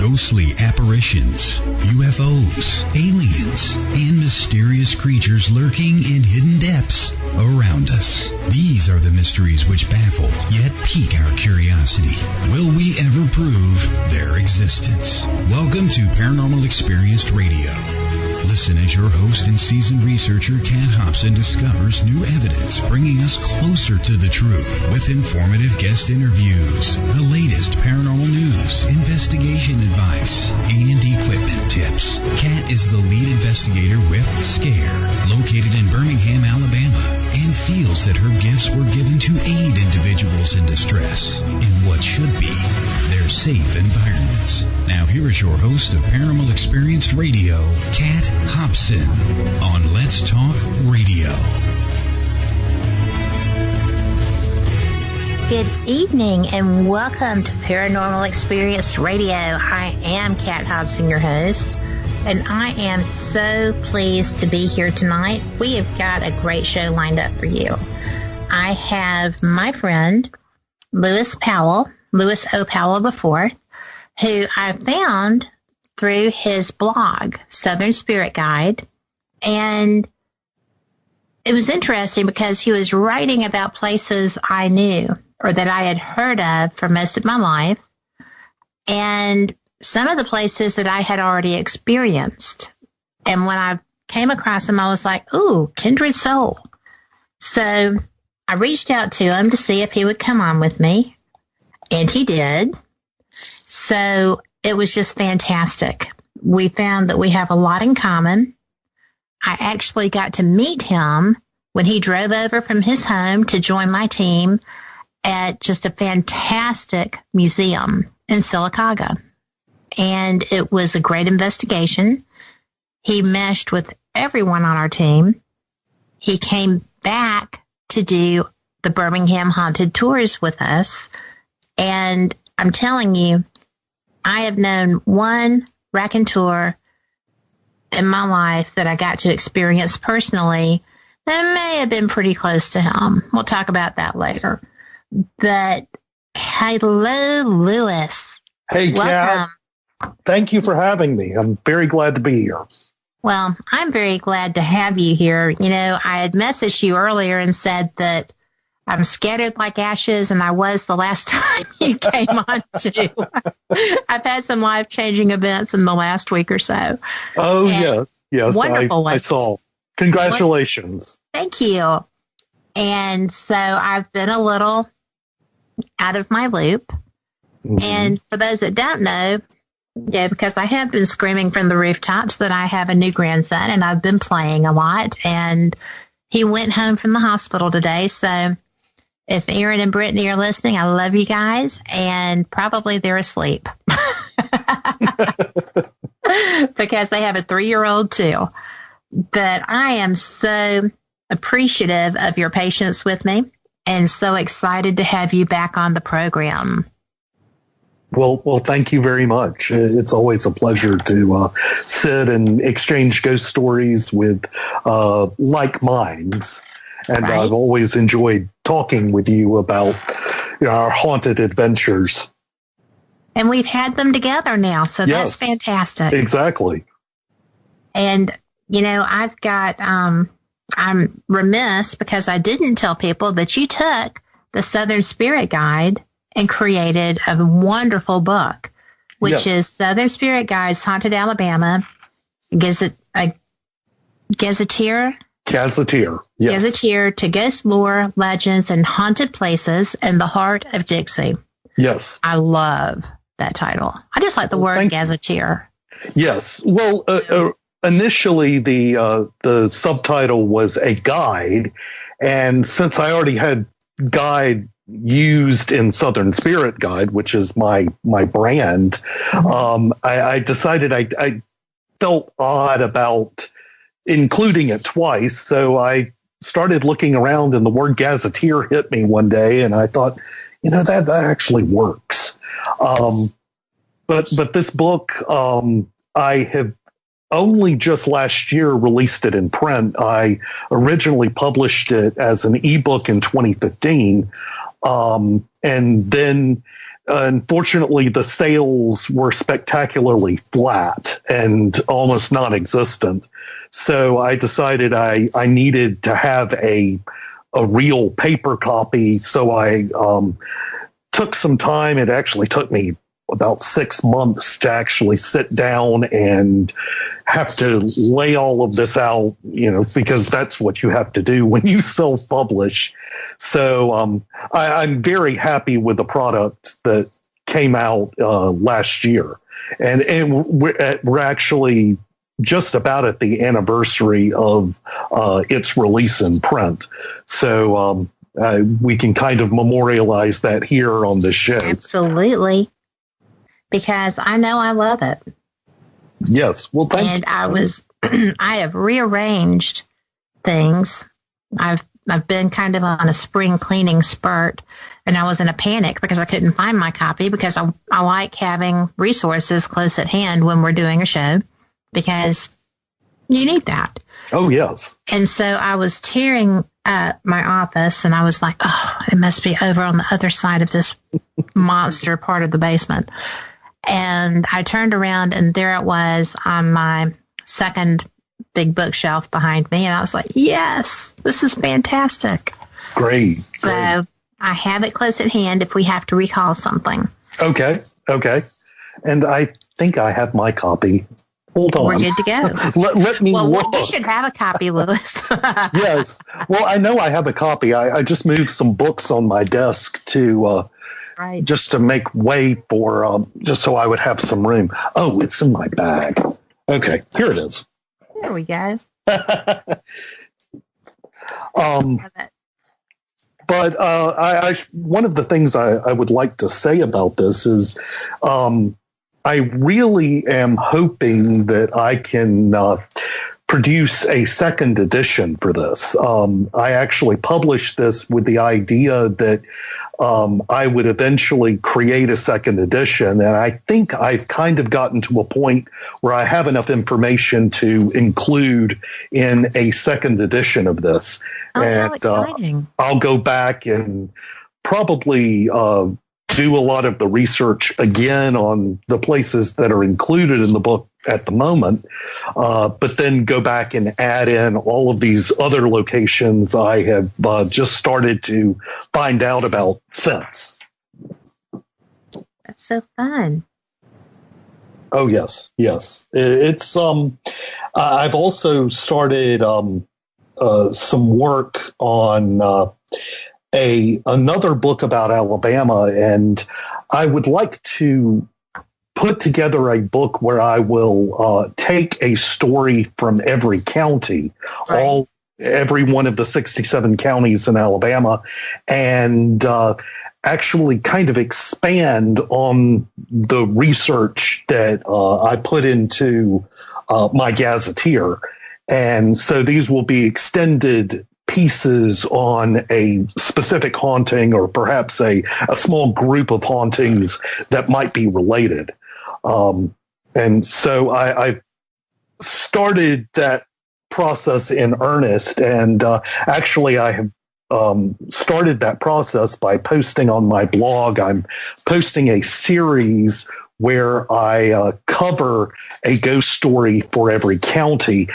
ghostly apparitions, UFOs, aliens, and mysterious creatures lurking in hidden depths around us. These are the mysteries which baffle, yet pique our curiosity. Will we ever prove their existence? Welcome to Paranormal Experienced Radio. Listen as your host and seasoned researcher Kat Hobson discovers new evidence, bringing us closer to the truth with informative guest interviews, the latest paranormal news, investigation advice, and equipment tips. Kat is the lead investigator with SCARE, located in Birmingham, Alabama, and feels that her gifts were given to aid individuals in distress in what should be their safe environments. Now here is your host of Paranormal Experienced Radio, Kat Hobson, on Let's Talk Radio. Good evening and welcome to Paranormal Experienced Radio. I am Kat Hobson, your host, and I am so pleased to be here tonight. We have got a great show lined up for you. I have my friend, Lewis O. Powell IV, who I found through his blog, Southern Spirit Guide. And it was interesting because he was writing about places I knew or that I had heard of for most of my life, and some of the places that I had already experienced. And when I came across him, I was like, ooh, kindred soul. So I reached out to him to see if he would come on with me, and he did. So it was just fantastic. We found that we have a lot in common. I actually got to meet him when he drove over from his home to join my team at just a fantastic museum in Sylacauga. And it was a great investigation. He meshed with everyone on our team. He came back to do the Birmingham Haunted Tours with us. And I'm telling you, I have known one raconteur in my life that I got to experience personally that may have been pretty close to him. We'll talk about that later. But hello, Lewis. Hey, Kat. Thank you for having me. I'm very glad to be here. Well, I'm very glad to have you here. You know, I had messaged you earlier and said that I'm scattered like ashes, and I was the last time you came on too. I've had some life-changing events in the last week or so. Oh, and yes. Wonderful ones. I saw. Congratulations. Thank you. And so I've been a little out of my loop. Mm-hmm. And for those that don't know, because I have been screaming from the rooftops that I have a new grandson, and I've been playing a lot, and he went home from the hospital today, so if Aaron and Brittany are listening, I love you guys, and probably they're asleep because they have a 3-year-old too. But I am so appreciative of your patience with me and so excited to have you back on the program. Well, thank you very much. It's always a pleasure to sit and exchange ghost stories with like minds. And right. I've always enjoyed talking with you about our haunted adventures. And we've had them together now, so yes, that's fantastic. Exactly. And, you know, I've got, I'm remiss because I didn't tell people that you took the Southern Spirit Guide and created a wonderful book, which is Southern Spirit Guides, Haunted Alabama, Gazetteer. Gazetteer, yes. Gazetteer to Ghost Lore, Legends, and Haunted Places in the Heart of Dixie. Yes. I love that title. I just like the word Gazetteer. Yes. Well, initially the subtitle was a guide, and since I already had guide used in Southern Spirit Guide, which is my brand, I decided I felt odd about including it twice. So I started looking around, and the word Gazetteer hit me one day, and I thought, you know, that actually works. But this book, I have only just last year released it in print. I originally published it as an ebook in 2015. And then unfortunately, the sales were spectacularly flat and almost non-existent. So I decided I needed to have a real paper copy. So I took some time. It actually took me about 6 months to actually sit down and have to lay all of this out, because that's what you have to do when you self-publish. So I'm very happy with the product that came out last year. And we're actually just about at the anniversary of its release in print. So we can kind of memorialize that here on this show. Absolutely. Because I know I love it. Yes. Well, thank you. And I have rearranged things. I've been kind of on a spring cleaning spurt, and I was in a panic because I couldn't find my copy, because I like having resources close at hand when we're doing a show, because you need that. Oh, yes. And so I was tearing up my office, and I was like, oh, it must be over on the other side of this monster part of the basement. And I turned around, and there it was on my second big bookshelf behind me. And I was like, yes, this is fantastic. Great. So I have it close at hand if we have to recall something. Okay. And I think I have my copy. Hold on. We're good to go. Let me look. You should have a copy, Lewis. Yes. Well, I know I have a copy. I just moved some books on my desk to right. just to make way for, just so I would have some room. Oh, it's in my bag. Okay, here it is. There we go. But I one of the things I would like to say about this is I really am hoping that I can produce a second edition for this. I actually published this with the idea that I would eventually create a second edition. And I think I've kind of gotten to a point where I have enough information to include in a second edition of this. Oh, and how exciting. I'll go back and probably do a lot of the research again on the places that are included in the book at the moment, but then go back and add in all of these other locations I have just started to find out about since. That's so fun. Oh, yes. It's I've also started some work on another book about Alabama, and I would like to put together a book where I will take a story from every county, right. every one of the 67 counties in Alabama, and actually kind of expand on the research that I put into my Gazetteer. And so these will be extended pieces on a specific haunting, or perhaps a small group of hauntings that might be related. And so I started that process in earnest. And actually, I have started that process by posting on my blog. I'm posting a series where I cover a ghost story for every county,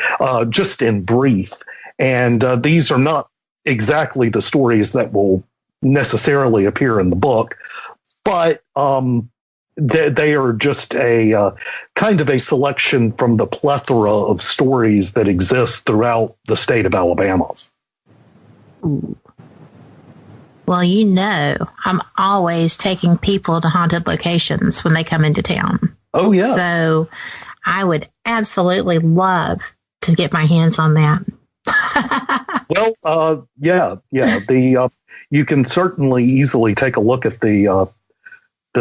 just in brief. And these are not exactly the stories that will necessarily appear in the book, but they are just a kind of a selection from the plethora of stories that exist throughout the state of Alabama. Ooh. Well, I'm always taking people to haunted locations when they come into town. Oh, yeah. So I would absolutely love to get my hands on that. Well, yeah. You can certainly easily take a look at the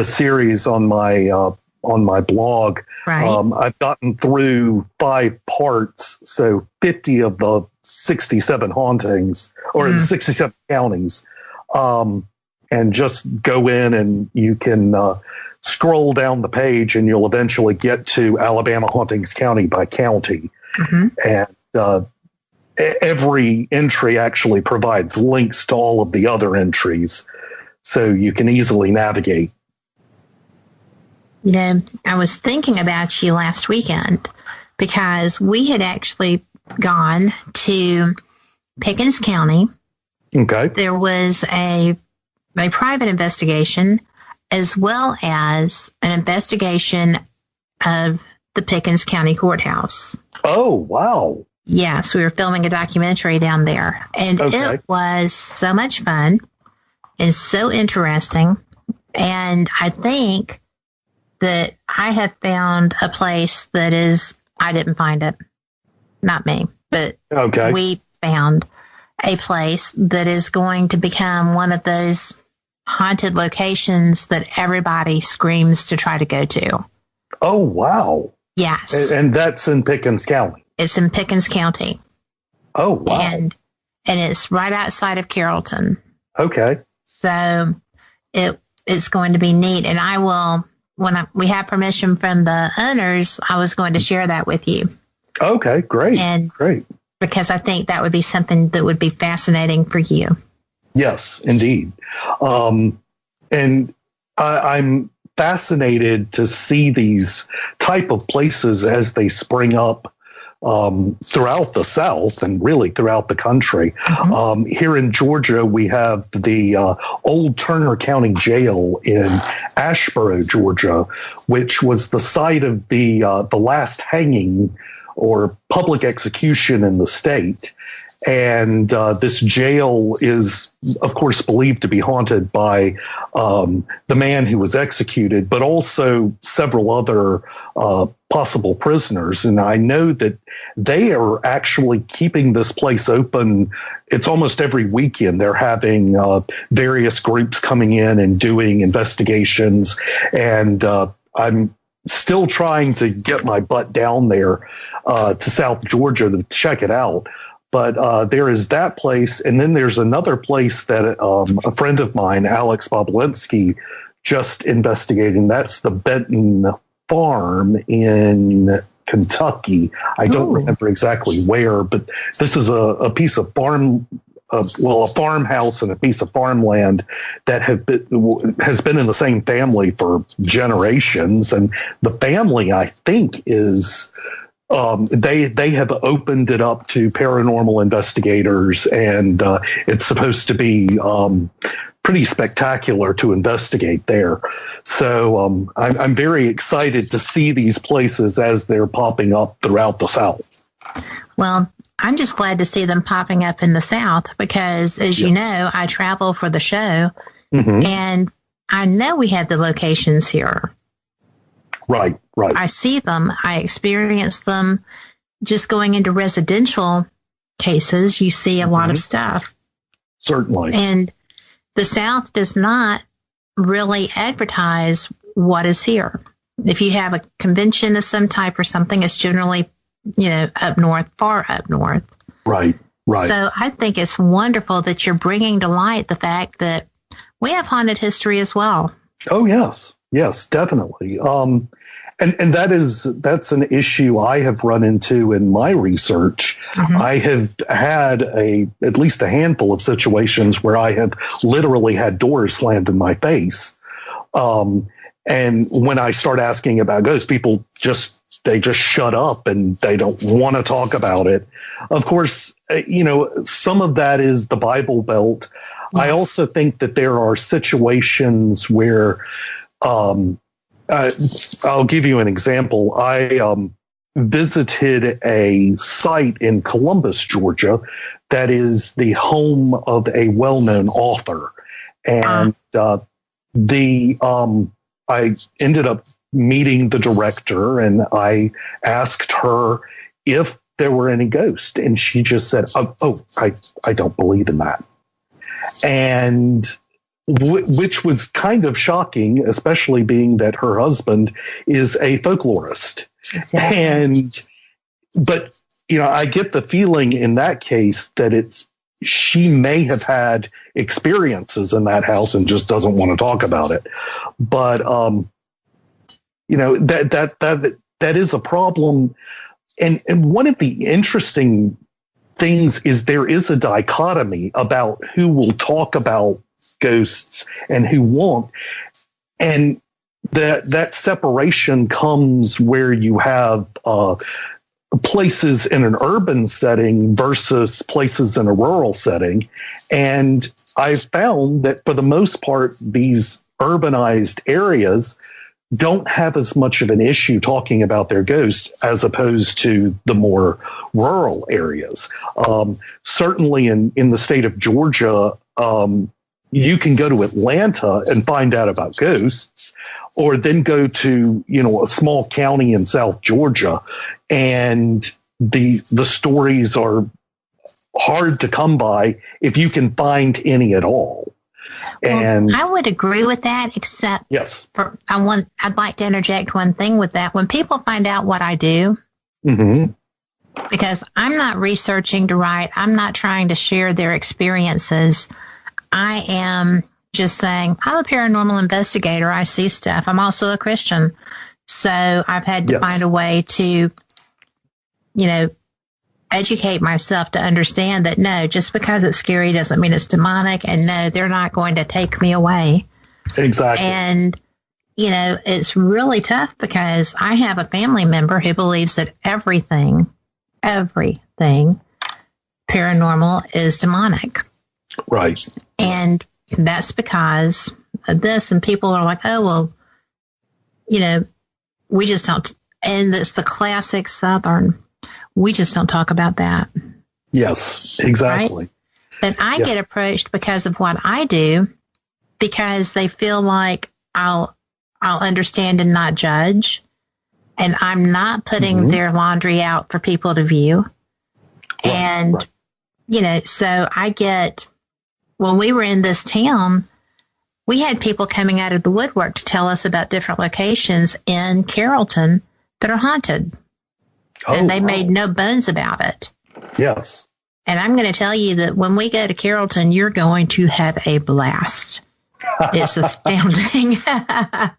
series on my blog. Right. I've gotten through 5 parts, so 50 of the 67 hauntings, or the 67 counties, and just go in and you can scroll down the page, and you'll eventually get to Alabama Hauntings County by county. Mm-hmm. And every entry actually provides links to all of the other entries, so you can easily navigate. I was thinking about you last weekend because we had actually gone to Pickens County. Okay. There was a private investigation as well as an investigation of the Pickens County Courthouse. Oh, wow. Yes, we were filming a documentary down there. And It was so much fun and so interesting. And I think that I have found a place that I didn't find it. Not me, but we found a place that is going to become one of those haunted locations that everybody screams to try to go to. Oh, wow. Yes. And that's in Pickens County. It's in Pickens County. Oh, wow. And it's right outside of Carrollton. Okay. So it's going to be neat. And I will, we have permission from the owners, I was going to share that with you. Okay, great. Great. Because I think that would be something that would be fascinating for you. Yes, indeed. And I'm fascinated to see these type of places as they spring up throughout the South and really throughout the country. Mm-hmm. Here in Georgia, we have the old Turner County Jail in Asheboro, Georgia, which was the site of the last hanging or public execution in the state. And this jail is, of course, believed to be haunted by the man who was executed, but also several other possible prisoners. And I know that they are actually keeping this place open. It's almost every weekend. They're having various groups coming in and doing investigations. And I'm still trying to get my butt down there to South Georgia to check it out. But there is that place. And then there's another place that a friend of mine, Alex Bobulinski, just investigating. That's the Benton Farm in Kentucky. I don't remember exactly where, but this is a piece of farm, a farmhouse and a piece of farmland that has been in the same family for generations. And the family, I think, is they have opened it up to paranormal investigators, and it's supposed to be pretty spectacular to investigate there. So I'm very excited to see these places as they're popping up throughout the South. Well, I'm just glad to see them popping up in the South because, as you know, I travel for the show, mm-hmm. and I know we have the locations here. Right. I see them. I experience them. Just going into residential cases, you see a lot of stuff. Certainly. And the South does not really advertise what is here. If you have a convention of some type or something, it's generally, up north, far up north. Right. So I think it's wonderful that you're bringing to light the fact that we have haunted history as well. Oh, yes. Yes, definitely. And that's an issue I have run into in my research. Mm-hmm. I have had at least a handful of situations where I have literally had doors slammed in my face. And when I start asking about ghosts, people just shut up and they don't want to talk about it. Of course, some of that is the Bible Belt. Yes. I also think that there are situations where I'll give you an example. I visited a site in Columbus, Georgia, that is the home of a well-known author. And I ended up meeting the director, and I asked her if there were any ghosts. And she just said, I don't believe in that. And which was kind of shocking, especially being that her husband is a folklorist. Exactly. But I get the feeling in that case that she may have had experiences in that house and just doesn't want to talk about it. But that is a problem. And one of the interesting things is there is a dichotomy about who will talk about ghosts and who won't. And that separation comes where you have places in an urban setting versus places in a rural setting. And I've found that for the most part, these urbanized areas don't have as much of an issue talking about their ghosts as opposed to the more rural areas. Certainly in the state of Georgia, you can go to Atlanta and find out about ghosts, or then go to, a small county in South Georgia, and the stories are hard to come by if you can find any at all. And I would agree with that, except yes, I'd like to interject one thing with that. When people find out what I do, because I'm not researching to write, I'm not trying to share their experiences. I am just saying, I'm a paranormal investigator. I see stuff. I'm also a Christian. So I've had to find a way to, educate myself to understand that no, just because it's scary doesn't mean it's demonic. And no, they're not going to take me away. Exactly. And, it's really tough because I have a family member who believes that everything paranormal is demonic. Right. And that's because of this. And people are like, oh, well, we just don't. And it's the classic Southern. We just don't talk about that. Yes, exactly. Right? But I get approached because of what I do, because they feel like I'll understand and not judge. And I'm not putting their laundry out for people to view. Right, and, so I get... When we were in this town, we had people coming out of the woodwork to tell us about different locations in Carrollton that are haunted. And they made no bones about it. Yes. And I'm going to tell you that when we go to Carrollton, you're going to have a blast. It's astounding.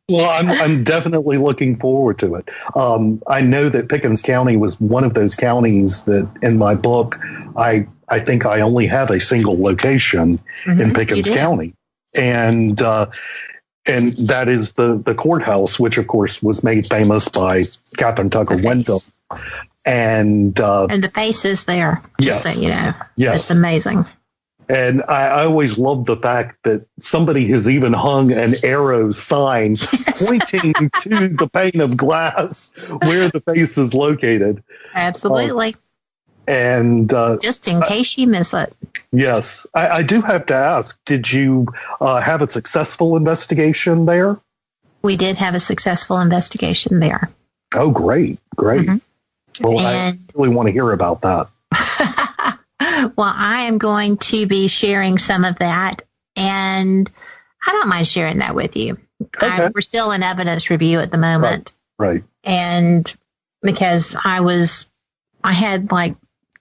Well, I'm definitely looking forward to it. I know that Pickens County was one of those counties that in my book, I think I only have a single location in Pickens County. And that is the courthouse, which of course was made famous by Catherine Tucker Wendell. And the face is there, just so you know. Yes. It's amazing. And I always love the fact that somebody has even hung an arrow sign pointing to the pane of glass where the face is located. Absolutely. And just in case you miss it. Yes. I do have to ask, did you have a successful investigation there? We did have a successful investigation there. Oh, great. Great. Well, I really want to hear about that. Well, I am going to be sharing some of that, and I don't mind sharing that with you. Okay. We're still in evidence review at the moment. Right. And because I had like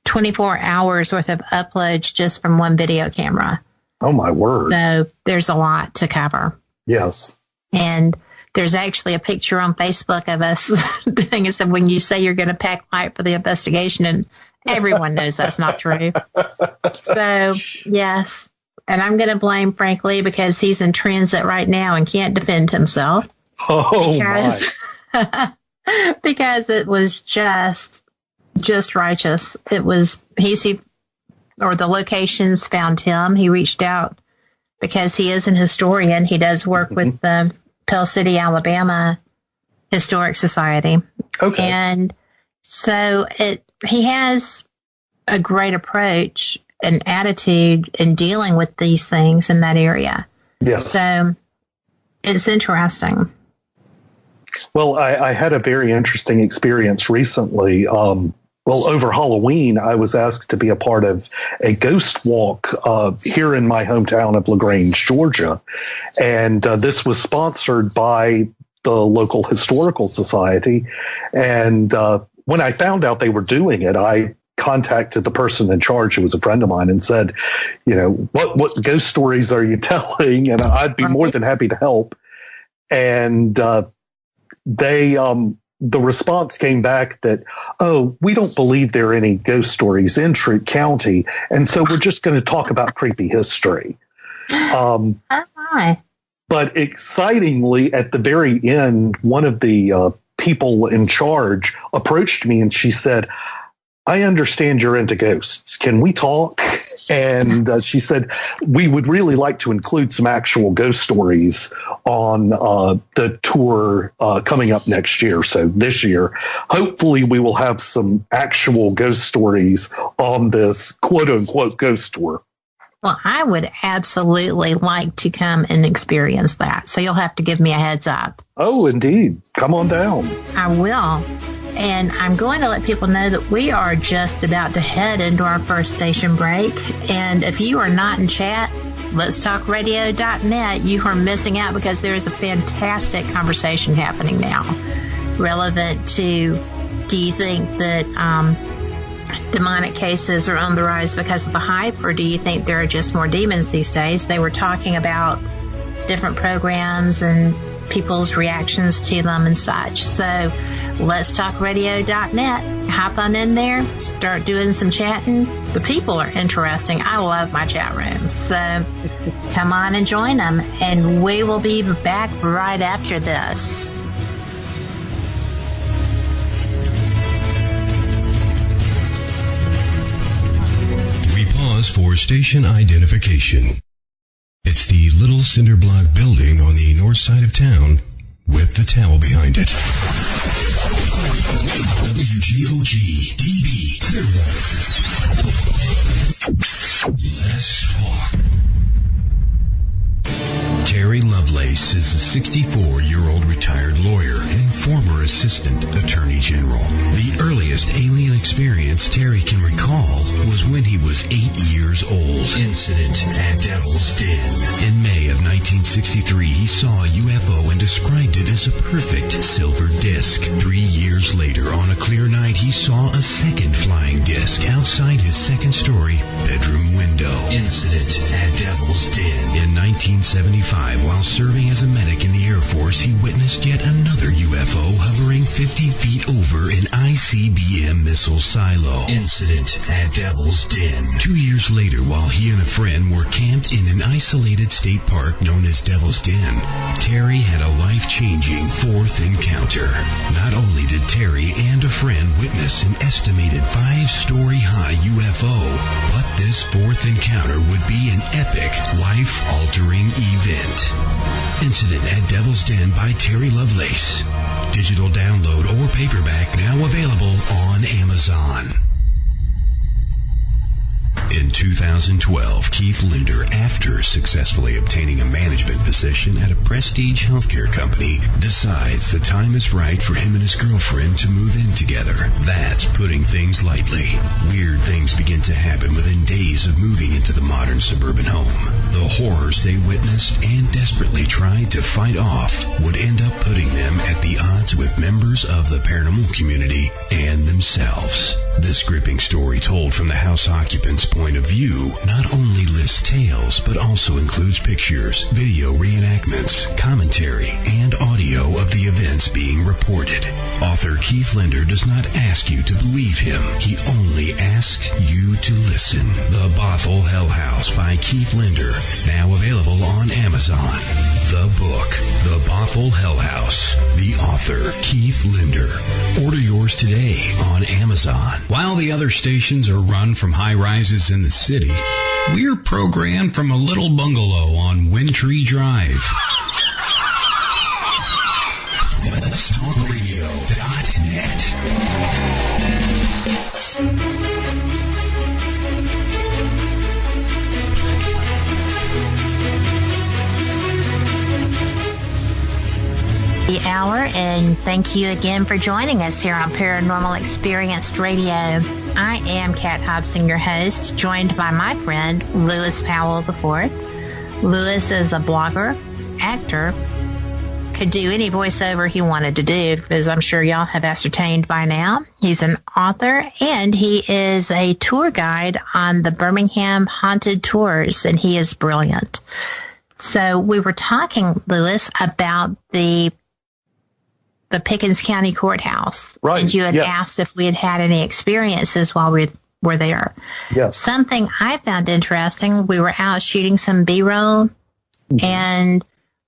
24 hours worth of uploads just from one video camera. Oh, my word. So there's a lot to cover. Yes. And there's actually a picture on Facebook of us doing it. So when you say you're going to pack light for the investigation, and everyone knows that's not true. So, yes. And I'm going to blame Frank Lee because he's in transit right now and can't defend himself. Oh, because it was just righteous. It was, the locations found him. He reached out because he is an historian. He does work with the Pell City, Alabama Historic Society. Okay. And so he has a great approach and attitude in dealing with these things in that area. Yes. So it's interesting. Well, I had a very interesting experience recently. Over Halloween, I was asked to be a part of a ghost walk here in my hometown of LaGrange, Georgia. And this was sponsored by the local historical society. And when I found out they were doing it, I contacted the person in charge, who was a friend of mine, and said, what ghost stories are you telling? And I'd be more than happy to help. And the response came back that, we don't believe there are any ghost stories in Troup County, and so we're just going to talk about creepy history. But But excitingly, at the very end, one of the people in charge approached me and she said, I understand you're into ghosts. Can we talk? And she said, we would really like to include some actual ghost stories on the tour coming up next year. So this year, hopefully we will have some actual ghost stories on this quote unquote ghost tour. Well, I would absolutely like to come and experience that. So you'll have to give me a heads up. Oh, indeed. Come on down. I will. And I'm going to let people know that we are just about to head into our first station break. And if you are not in chat, letstalkradio.net, you are missing out because there is a fantastic conversation happening now relevant to, do you think that demonic cases are on the rise because of the hype, or do you think there are just more demons these days? They were talking about different programs and people's reactions to them and such. So letstalkradio.net, hop on in there, start doing some chatting. The people are interesting. I love my chat rooms. So come on and join them, and we will be back right after this. We pause for station identification. It's the little cinder block building on the north side of town with the towel behind it. WGOG DB Clearwater. Let's talk. Terry Lovelace is a 64-year-old retired lawyer and former assistant attorney general. The earliest alien experience Terry can recall was when he was 8 years old. Incident at Devil's Den. In May of 1963, he saw a UFO and described it as a perfect silver disc. 3 years later, on a clear night, he saw a second flying disc outside his second-story bedroom window. Incident at Devil's Den. In 1975, while serving as a medic in the Air Force, he witnessed yet another UFO hovering 50 feet over an ICBM missile silo. Incident at Devil's Den. 2 years later, while he and a friend were camped in an isolated state park known as Devil's Den, Terry had a life-changing fourth encounter. Not only did Terry and a friend witness an estimated 5-story high UFO, but this fourth encounter would be an epic, life-altering event. Incident at Devil's Den by Terry Lovelace. Digital download or paperback now available on Amazon. In 2012, Keith Linder, after successfully obtaining a management position at a prestige healthcare company, decides the time is right for him and his girlfriend to move in together. That's putting things lightly. Weird things begin to happen within days of moving into the modern suburban home. The horrors they witnessed and desperately tried to fight off would end up putting them at the odds with members of the paranormal community and themselves. This gripping story, told from the house occupants' point of view, not only lists tales, but also includes pictures, video reenactments, commentary, and audio of the events being reported. Author Keith Linder does not ask you to believe him. He only asks you to listen. The Bothell Hell House by Keith Linder, now available on Amazon. The book, The Bothell Hell House. The author, Keith Linder. Order yours today on Amazon. While the other stations are run from high-rises in the city, we're programmed from a little bungalow on Windtree Drive. Let'sTalkRadio.net. The hour, and thank you again for joining us here on Paranormal Experienced Radio. I am Kat Hobson, your host, joined by my friend Lewis Powell IV. Lewis is a blogger, actor, could do any voiceover he wanted to do, because I'm sure y'all have ascertained by now. He's an author, and he is a tour guide on the Birmingham Haunted Tours, and he is brilliant. So we were talking, Lewis, about the Pickens County Courthouse. Right. And you had asked if we had had any experiences while we were there. Yes. Something I found interesting, we were out shooting some B-roll, and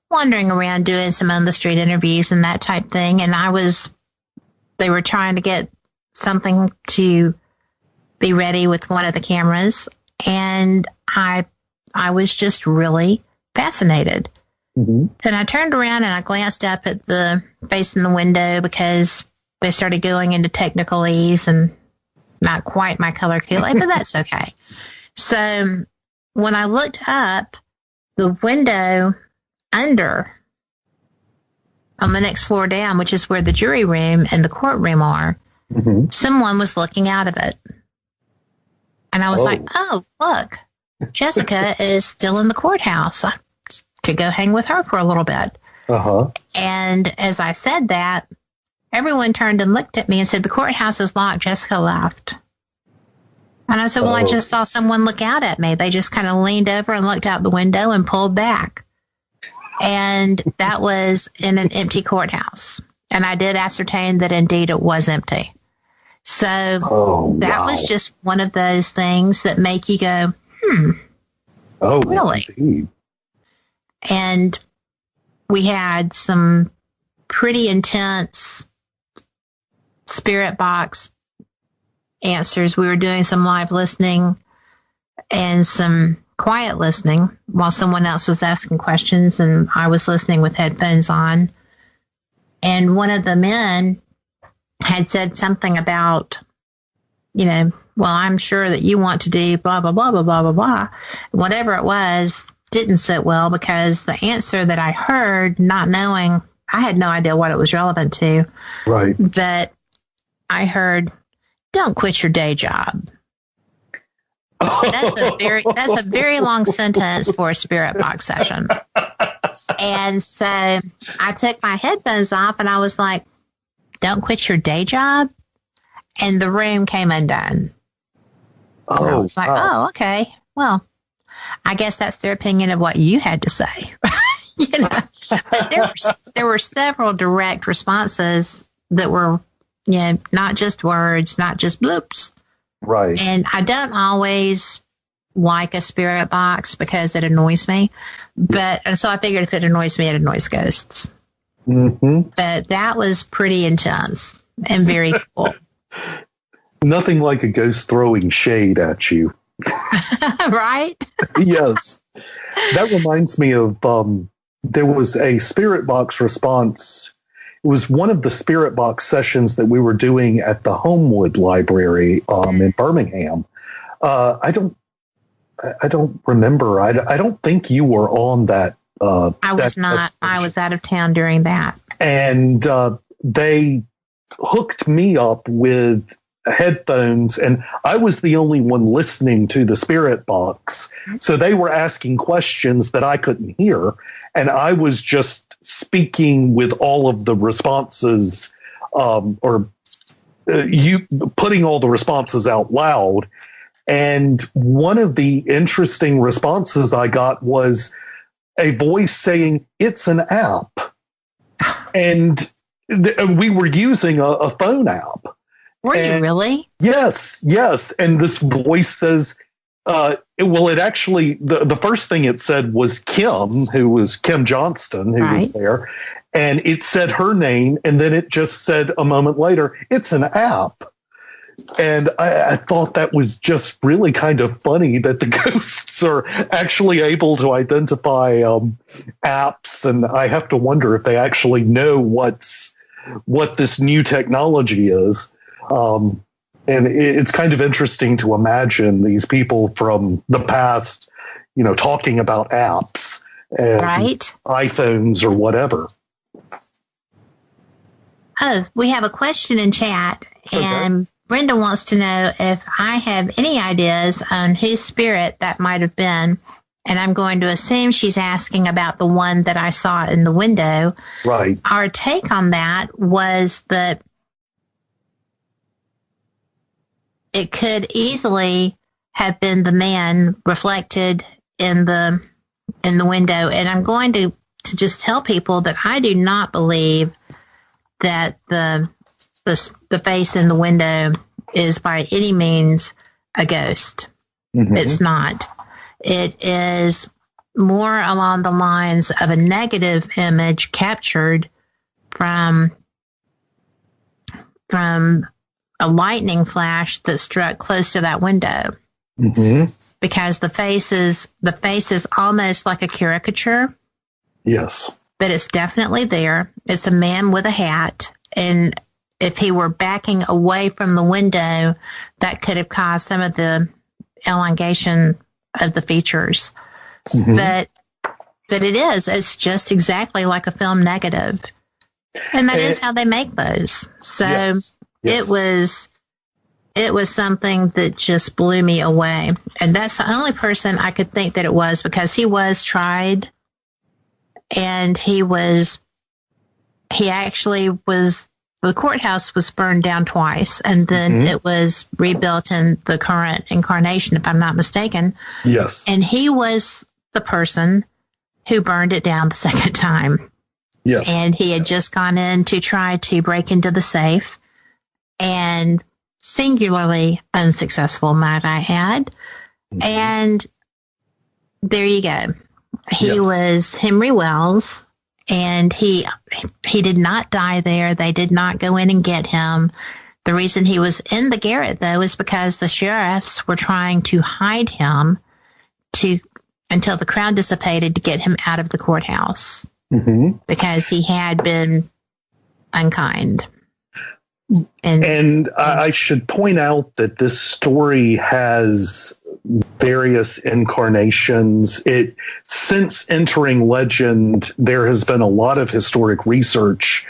wandering around doing some on the street interviews and that type thing. And they were trying to get something to be ready with one of the cameras. And I was just really fascinated. Mm-hmm. And I turned around and I glanced up at the face in the window because they started going into technicalese and not quite my color Kool-Aid, but that's okay. So when I looked up, the window under on the next floor down, which is where the jury room and the courtroom are, mm-hmm. someone was looking out of it. And I was like, oh, look, Jessica is still in the courthouse. I could go hang with her for a little bit. Uh-huh. And as I said that, everyone turned and looked at me and said, the courthouse is locked. Jessica left. And I said, well, I just saw someone look out at me. They just kind of leaned over and looked out the window and pulled back. And that was in an empty courthouse. And I did ascertain that indeed it was empty. So that was just one of those things that make you go, oh, really? Indeed. And we had some pretty intense spirit box answers. We were doing some live listening and some quiet listening while someone else was asking questions, and I was listening with headphones on. And one of the men had said something about, well, I'm sure that you want to do blah, blah, blah, blah, blah, blah, blah. Whatever it was didn't sit well because the answer that I heard, not knowing, I had no idea what it was relevant to. Right. But I heard, don't quit your day job. That's a very long sentence for a spirit box session. And so I took my headphones off and I was like, don't quit your day job. And the room came undone. And I was like, oh, okay. Well, I guess that's their opinion of what you had to say. But there were several direct responses that were, not just words, not just bloops. Right. And I don't always like a spirit box because it annoys me. And so I figured if it annoys me, it annoys ghosts. Mm-hmm. But that was pretty intense and very cool. Nothing like a ghost throwing shade at you. Right? Yes. That reminds me of, there was a spirit box response. It was one of the spirit box sessions that we were doing at the Homewood Library in Birmingham. I don't remember. I don't think you were on that. I was not. I was out of town during that. And they hooked me up with headphones, and I was the only one listening to the spirit box. So they were asking questions that I couldn't hear, and I was just speaking with all of the responses, you putting all the responses out loud. And one of the interesting responses I got was a voice saying, "It's an app." And we were using a phone app. Were you really? Yes. And this voice says, it actually, the first thing it said was Kim, who was Kim Johnston, who was there. And it said her name. And then it just said a moment later, "It's an app." And I thought that was just really kind of funny that the ghosts are actually able to identify apps. And I have to wonder if they actually know what this new technology is. And it's kind of interesting to imagine these people from the past, talking about apps and iPhones or whatever. Oh, we have a question in chat, and Brenda wants to know if I have any ideas on whose spirit that might have been. And I'm going to assume she's asking about the one that I saw in the window. Right. Our take on that was that it could easily have been the man reflected in the window. And I'm going to just tell people that I do not believe that the face in the window is by any means a ghost. Mm-hmm. It's not. It is more along the lines of a negative image captured from a lightning flash that struck close to that window. Mm-hmm. Because the face is almost like a caricature. Yes. But it's definitely there. It's a man with a hat. And if he were backing away from the window, that could have caused some of the elongation of the features. Mm-hmm. But it's just exactly like a film negative. And that is how they make those. So yes. it was something that just blew me away. And that's the only person I could think that it was, because he was tried, and the courthouse was burned down twice, and then it was rebuilt in the current incarnation, if I'm not mistaken. Yes. And he was the person who burned it down the second time. Yes. And he had just gone in to try to break into the safe, and singularly unsuccessful, might I add. Mm-hmm. And there you go. He was Henry Wells, and he did not die there. They did not go in and get him. The reason he was in the garret, though, is because the sheriffs were trying to hide him until the crowd dissipated to get him out of the courthouse, because he had been unkind. And I should point out that this story has various incarnations. Since entering legend, there has been a lot of historic research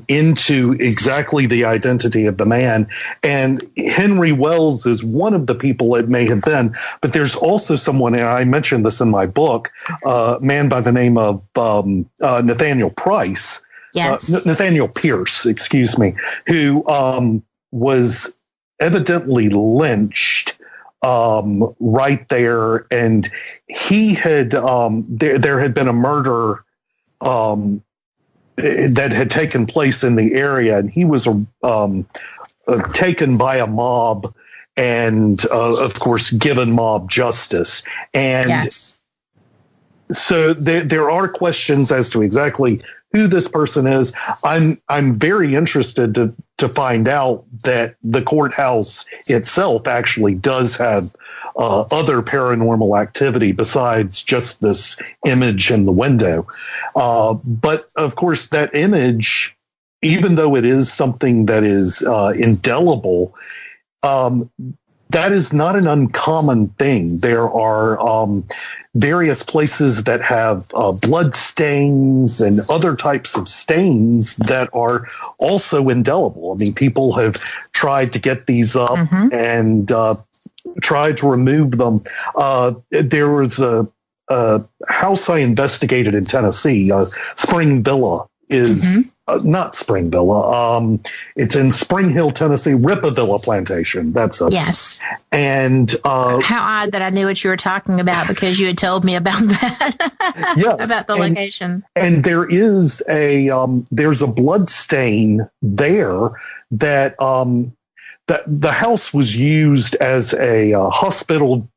into exactly the identity of the man. And Henry Wells is one of the people it may have been. But there's also someone, and I mentioned this in my book, a man by the name of Nathaniel Price. Yes. Nathaniel Pierce, excuse me, who was evidently lynched right there, and he had there had been a murder that had taken place in the area, and he was taken by a mob, and of course given mob justice. And so there are questions as to exactly who this person is. I'm very interested to find out that the courthouse itself actually does have other paranormal activity besides just this image in the window. But of course, that image, even though it is something that is indelible, that is not an uncommon thing. There are various places that have blood stains and other types of stains that are also indelible. I mean, people have tried to get these up and tried to remove them. There was a house I investigated in Tennessee, Spring Villa is not Spring Villa. It's in Spring Hill, Tennessee, Rippavilla Plantation. That's it. Yes. And how odd that I knew what you were talking about, because you had told me about that. Yes, about the location. And there is there's a blood stain there that that the house was used as a hospital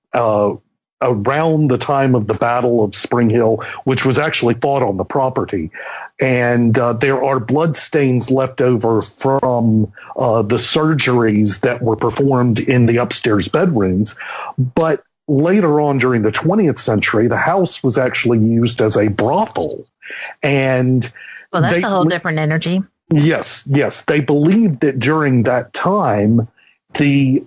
around the time of the Battle of Spring Hill, which was actually fought on the property. And there are blood stains left over from the surgeries that were performed in the upstairs bedrooms. But later on, during the 20th century, the house was actually used as a brothel. And well, that's a whole different energy. Yes. They believed that during that time, the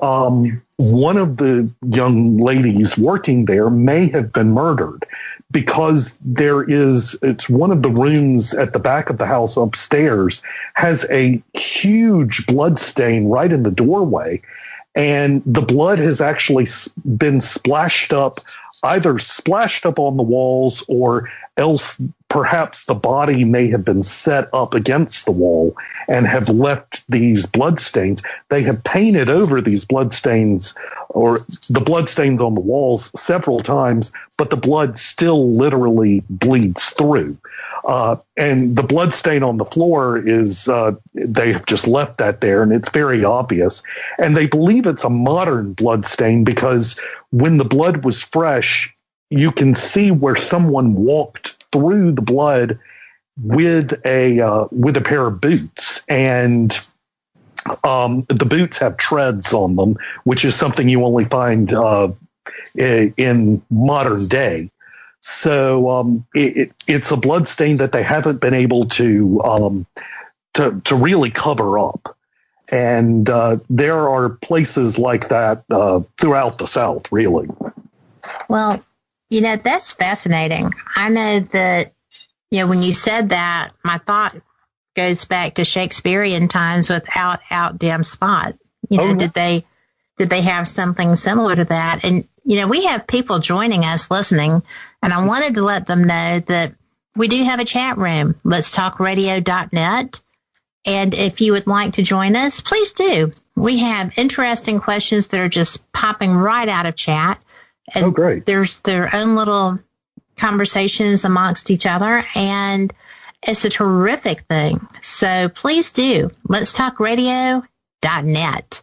one of the young ladies working there may have been murdered, because it's one of the rooms at the back of the house upstairs has a huge blood stain right in the doorway, and the blood has actually been either splashed up on the walls, or else perhaps the body may have been set up against the wall and have left these blood stains. They have painted over these blood stains, or the blood stains on the walls, several times, but the blood still literally bleeds through. And the blood stain on the floor is, they have just left that there, and it's very obvious. And they believe it's a modern blood stain, because when the blood was fresh, you can see where someone walked through the blood with a pair of boots, and the boots have treads on them, which is something you only find in modern day. So it's a blood stain that they haven't been able to really cover up. And there are places like that throughout the South, really. Well, that's fascinating. I know that, when you said that, my thought goes back to Shakespearean times with out dim spot. Did they have something similar to that? And, we have people joining us listening, and I wanted to let them know that we do have a chat room, letstalkradio.net. And if you would like to join us, please do. We have interesting questions that are just popping right out of chat. And great. There's their own little conversations amongst each other, and it's a terrific thing. So please do. letstalkradio.net.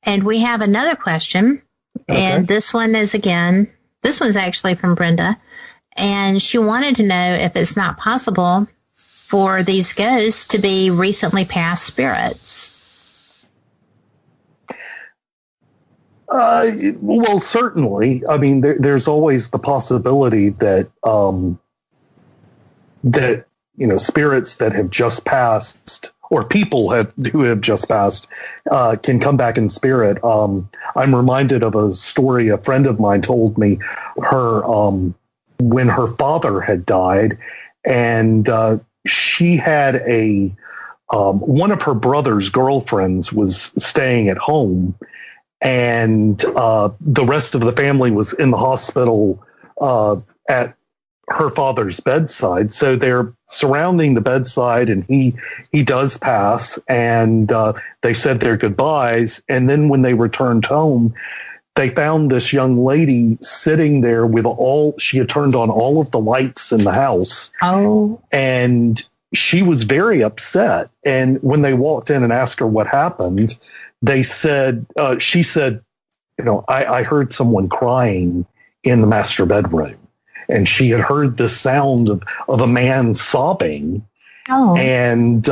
And we have another question. Okay. And this one's actually from Brenda. And she wanted to know if it's not possible for these ghosts to be recently passed spirits. Well, certainly. I mean, there's always the possibility that spirits that have just passed, or people who have just passed, can come back in spirit. I'm reminded of a story a friend of mine told me. When her father had died, and she had one of her brother's girlfriends was staying at home, and the rest of the family was in the hospital at her father's bedside. So they're surrounding the bedside, and he does pass, and they said their goodbyes. And then when they returned home, they found this young lady sitting there she had turned on all of the lights in the house. Oh. And she was very upset. And when they walked in and asked her what happened, she said, I heard someone crying in the master bedroom. And she had heard the sound of a man sobbing. Oh. And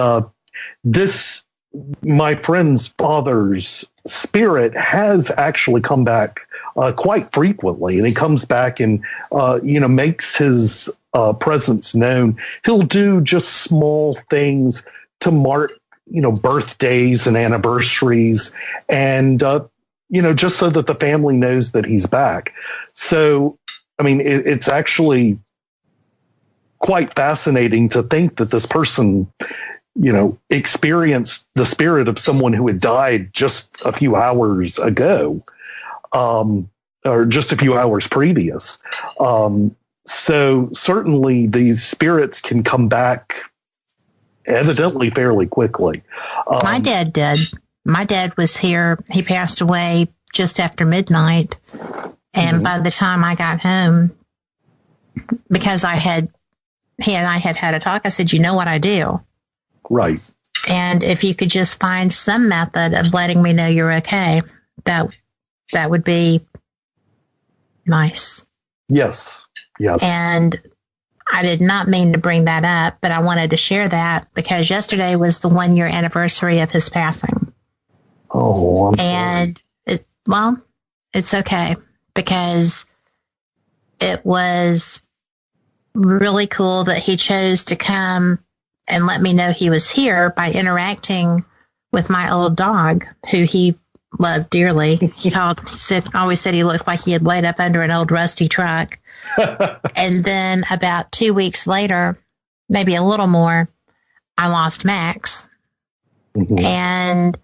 my friend's father's spirit has actually come back quite frequently. And he comes back and, makes his presence known. He'll do just small things to mark, birthdays and anniversaries, and, just so that the family knows that he's back. So, I mean, it's actually quite fascinating to think that this person, experienced the spirit of someone who had died just a few hours ago, or just a few hours previous. So certainly these spirits can come back evidently fairly quickly. My dad did. My dad was here. He passed away just after midnight. And by the time I got home, because he and I had a talk, I said, you know what I do? Right. And if you could just find some method of letting me know you're okay, that would be nice. Yes. Yes. And I did not mean to bring that up, but I wanted to share that because yesterday was the 1 year anniversary of his passing. Oh, I'm sorry. And it's okay, because it was really cool that he chose to come and let me know he was here by interacting with my old dog, who he loved dearly. He always said he looked like he had laid up under an old rusty truck. And then about 2 weeks later, maybe a little more, I lost Max. Mm-hmm. And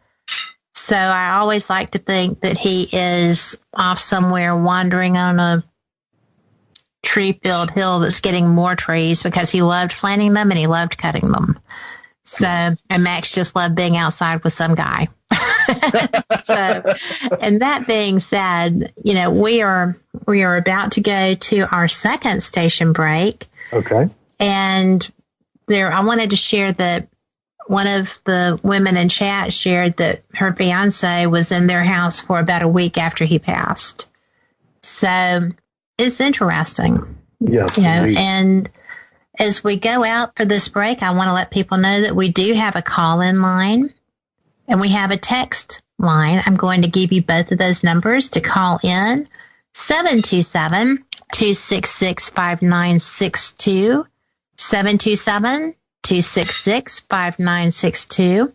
so I always like to think that he is off somewhere wandering on a tree-filled hill that's getting more trees, because he loved planting them and he loved cutting them. So, and Max just loved being outside with some guy. So, and that being said, we are about to go to our second station break. Okay. And I wanted to share that one of the women in chat shared that her fiance was in their house for about a week after he passed. So it's interesting. Yes. And as we go out for this break, I want to let people know that we do have a call-in line and we have a text line. I'm going to give you both of those numbers to call in. 727-266-5962. 727-266-5962.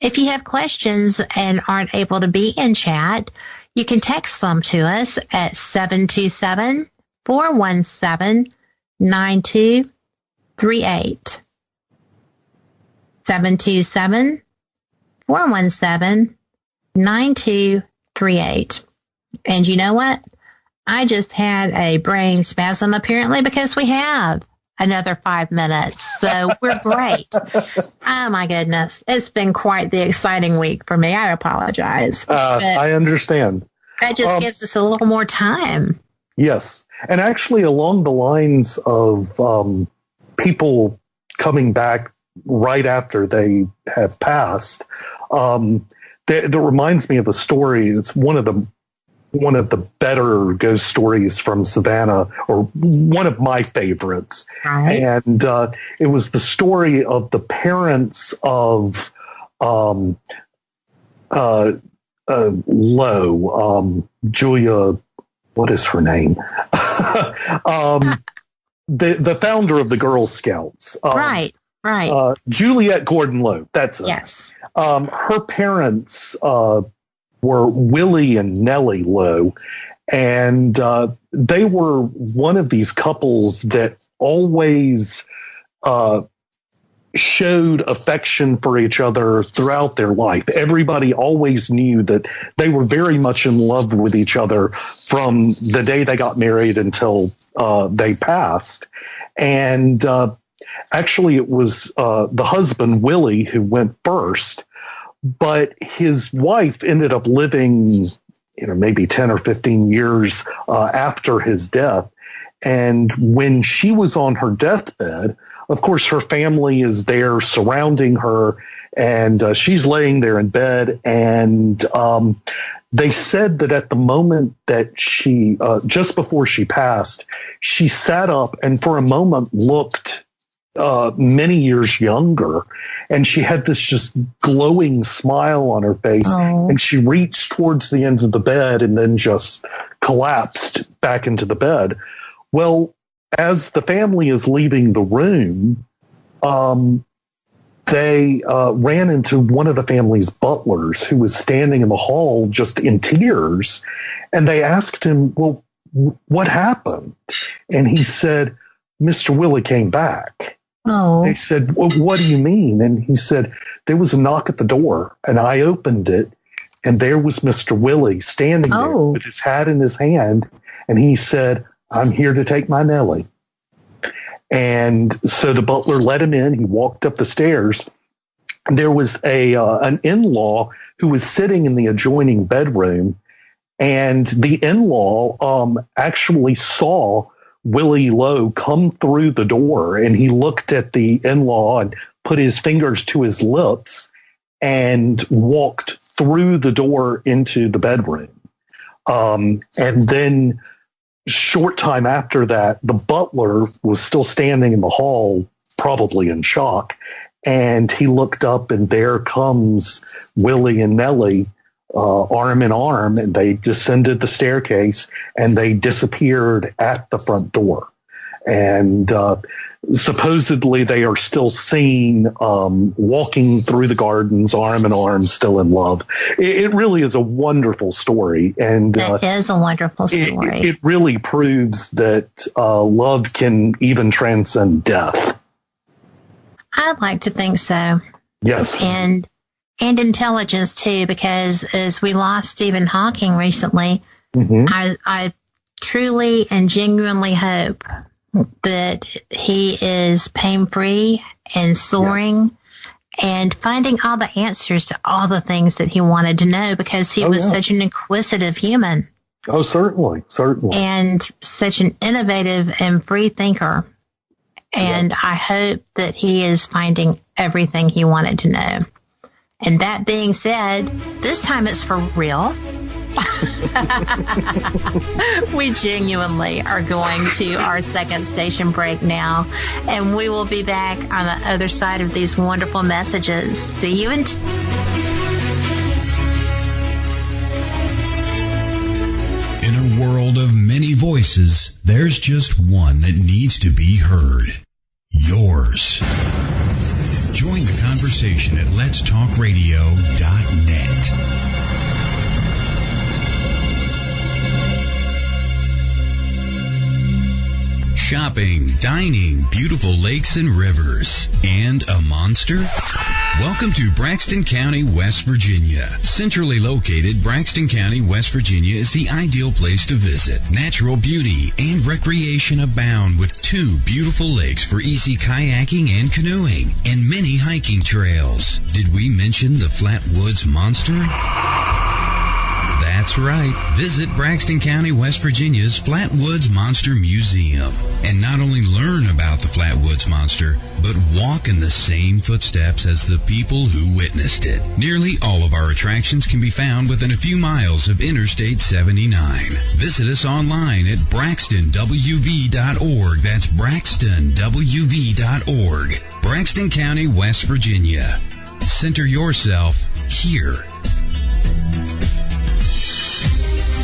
If you have questions and aren't able to be in chat, you can text them to us at 727-417-9238. 727-417-9238. And you know what? I just had a brain spasm apparently because we have another 5 minutes. So we're great. Oh my goodness. It's been quite the exciting week for me. I apologize. I understand. That just gives us a little more time. Yes. And actually along the lines of people coming back right after they have passed, that reminds me of a story. It's one of the better ghost stories from Savannah, or one of my favorites. Right. And it was the story of the parents of Lowe, Julia, what is her name? The founder of the Girl Scouts. Right. Juliette Gordon Lowe. That's it. Yes. Her parents were Willie and Nellie Lowe, and they were one of these couples that always showed affection for each other throughout their life. Everybody always knew that they were very much in love with each other from the day they got married until they passed. And actually, it was the husband, Willie, who went first. But his wife ended up living, maybe 10 or 15 years after his death. And when she was on her deathbed, of course, her family is there surrounding her, and she's laying there in bed. And they said that at the moment that she, just before she passed, she sat up and for a moment looked many years younger, and she had this just glowing smile on her face. Oh. And she reached towards the end of the bed and then just collapsed back into the bed. Well, as the family is leaving the room, they ran into one of the family's butlers who was standing in the hall just in tears, and they asked him, well, what happened? And he said, Mr. Willie came back. Oh. They said, well, what do you mean? And he said, there was a knock at the door, and I opened it, and there was Mr. Willie standing there with his hat in his hand, and he said, I'm here to take my Nellie. And so the butler let him in. He walked up the stairs. There was an in-law who was sitting in the adjoining bedroom, and the in-law actually saw Willie Lowe come through the door, and he looked at the in-law and put his fingers to his lips and walked through the door into the bedroom. And then short time after that, the butler was still standing in the hall, probably in shock, and he looked up, and there comes Willie and Nellie, arm in arm, and they descended the staircase, and they disappeared at the front door. And supposedly they are still seen walking through the gardens, arm in arm, still in love. It really is a wonderful story. And it is a wonderful story. It really proves that love can even transcend death. I'd like to think so. Yes. And intelligence too, because as we lost Stephen Hawking recently, I truly and genuinely hope that he is pain-free and soaring and finding all the answers to all the things that he wanted to know, because he was such an inquisitive human. Oh, certainly. And such an innovative and free thinker. And I hope that he is finding everything he wanted to know. And that being said, this time it's for real. We genuinely are going to our second station break now, and we will be back on the other side of these wonderful messages. See you in... In a world of many voices, there's just one that needs to be heard. Yours. Join the conversation at letstalkradio.net. Shopping, dining, beautiful lakes and rivers, and a monster? Welcome to Braxton County, West Virginia. Centrally located, Braxton County, West Virginia is the ideal place to visit. Natural beauty and recreation abound with 2 beautiful lakes for easy kayaking and canoeing, and many hiking trails. Did we mention the Flatwoods Monster? That's right. Visit Braxton County, West Virginia's Flatwoods Monster Museum and not only learn about the Flatwoods Monster, but walk in the same footsteps as the people who witnessed it. Nearly all of our attractions can be found within a few miles of Interstate 79. Visit us online at braxtonwv.org. That's braxtonwv.org. Braxton County, West Virginia. Center yourself here.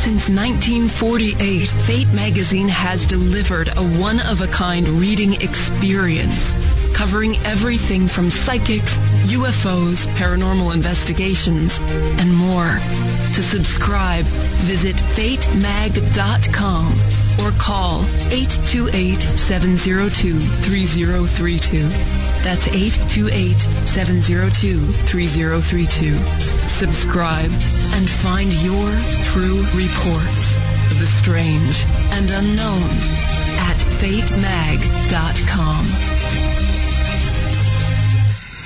Since 1948, Fate magazine has delivered a one-of-a-kind reading experience, covering everything from psychics, UFOs, paranormal investigations, and more. To subscribe, visit fatemag.com or call 828-702-3032. That's 828-702-3032. Subscribe and find your true reports of the strange and unknown at fatemag.com.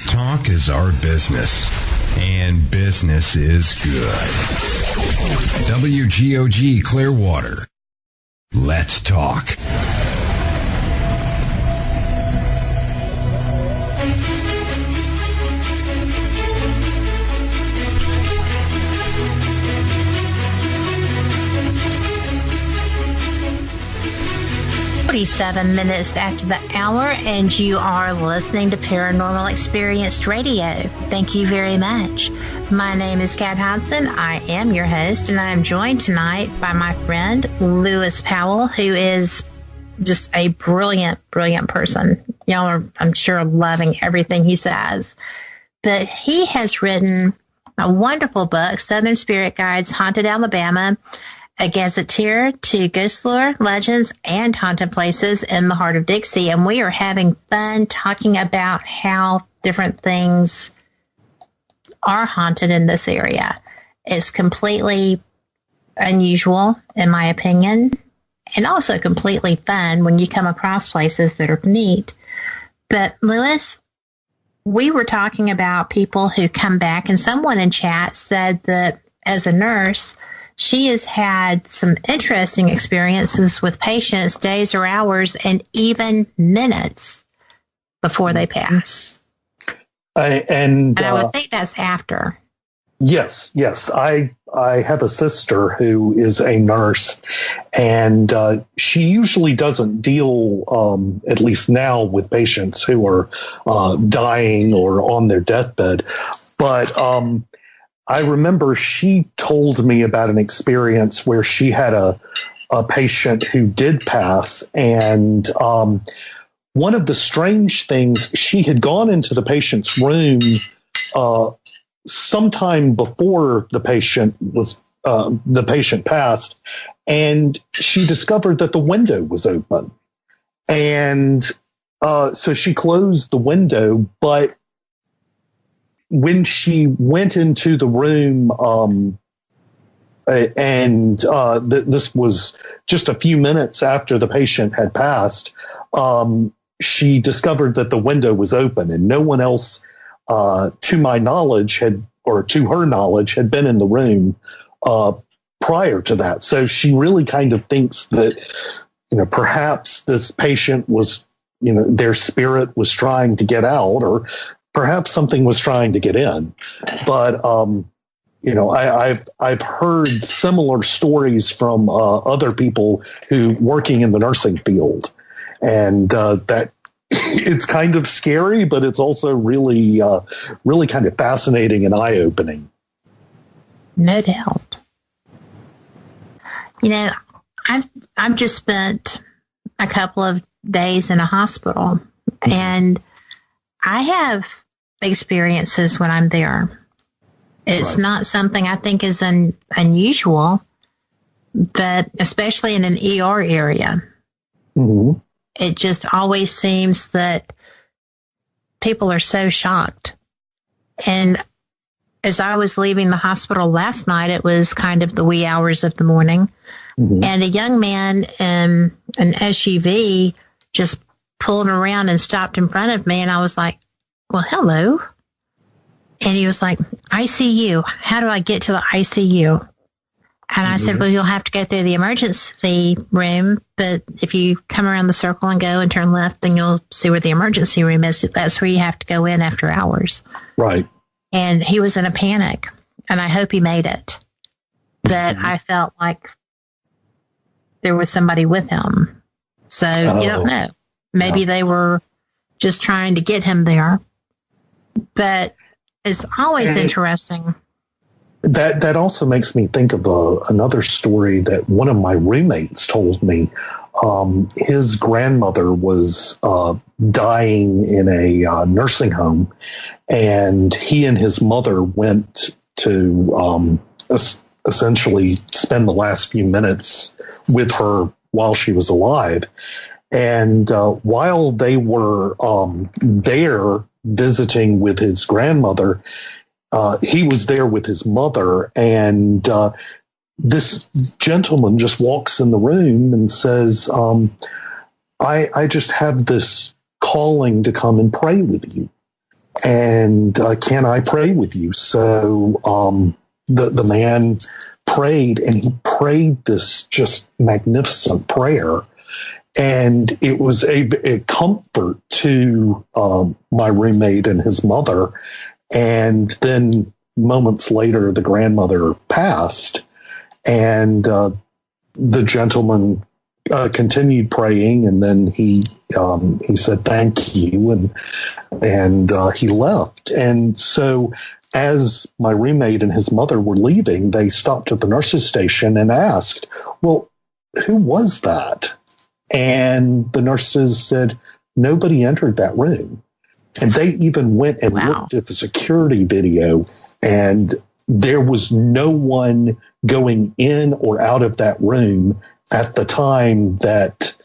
Talk is our business, and business is good. WGOG Clearwater. Let's talk. Minutes after the hour, and you are listening to Paranormal Experienced Radio. Thank you very much. My name is Kat Hobson. I am your host, and I am joined tonight by my friend Lewis Powell, who is just a brilliant person. Y'all are, I'm sure, loving everything he says. But he has written a wonderful book, Southern Spirit Guides, Haunted Alabama, a Gazetteer to ghost lore, legends, and haunted places in the Heart of Dixie. And we are having fun talking about how different things are haunted in this area. It's completely unusual, in my opinion, and also completely fun when you come across places that are neat. But Lewis, we were talking about people who come back, and someone in chat said that as a nurse, she has had some interesting experiences with patients, days or hours, and even minutes before they pass. And I would think that's after. Yes. I have a sister who is a nurse, and she usually doesn't deal, at least now, with patients who are dying or on their deathbed. But I remember she told me about an experience where she had a patient who did pass, and one of the strange things, she had gone into the patient's room sometime before the patient passed, and she discovered that the window was open, and so she closed the window, but when she went into the room, this was just a few minutes after the patient had passed, she discovered that the window was open, and no one else, to my knowledge, to her knowledge, had been in the room prior to that. So she really kind of thinks that, perhaps this patient was, their spirit was trying to get out, or perhaps something was trying to get in. But I've heard similar stories from other people who working in the nursing field, and that it's kind of scary, but it's also really kind of fascinating and eye-opening. No doubt. I've just spent a couple of days in a hospital, and I have experiences when I'm there. It's not something I think is unusual, but especially in an ER area, it just always seems that people are so shocked. And as I was leaving the hospital last night, it was kind of the wee hours of the morning, and a young man in an SUV just pulled around and stopped in front of me, and I was like, well, hello. And he was like, ICU, how do I get to the ICU? And I said, well, you'll have to go through the emergency room, but if you come around the circle and go and turn left, then you'll see where the emergency room is. That's where you have to go in after hours. Right. And he was in a panic, and I hope he made it. But I felt like there was somebody with him. So you don't know. Maybe they were just trying to get him there. But it's always interesting. That also makes me think of another story that one of my roommates told me. His grandmother was dying in a nursing home, and he and his mother went to essentially spend the last few minutes with her while she was alive. And while they were there visiting with his grandmother, he was there with his mother, and this gentleman just walks in the room and says, I just have this calling to come and pray with you, and can I pray with you? So the man prayed, and he prayed this just magnificent prayer. And it was a comfort to my roommate and his mother. And then moments later, the grandmother passed, and the gentleman continued praying, and then he said thank you, and he left. And so, as my roommate and his mother were leaving, they stopped at the nurse's station and asked, "Well, who was that?" And the nurses said, nobody entered that room. And they even went and looked at the security video, and there was no one going in or out of that room at the time that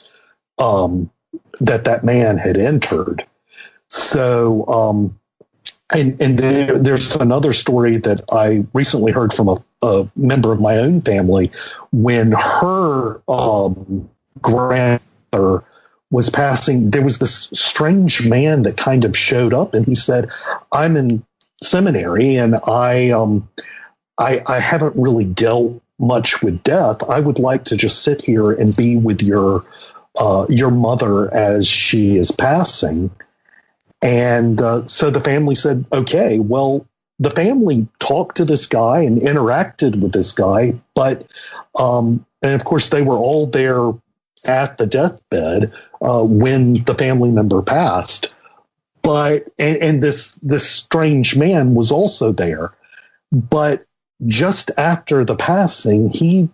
that man had entered. So, and there's another story that I recently heard from a member of my own family when her grandmother was passing. There was this strange man that kind of showed up, and he said, I'm in seminary, and I haven't really dealt much with death. I would like to just sit here and be with your mother as she is passing. And so the family said, okay, well, the family talked to this guy and interacted with this guy, but and of course they were all there at the deathbed when the family member passed. But and this strange man was also there, but just after the passing, he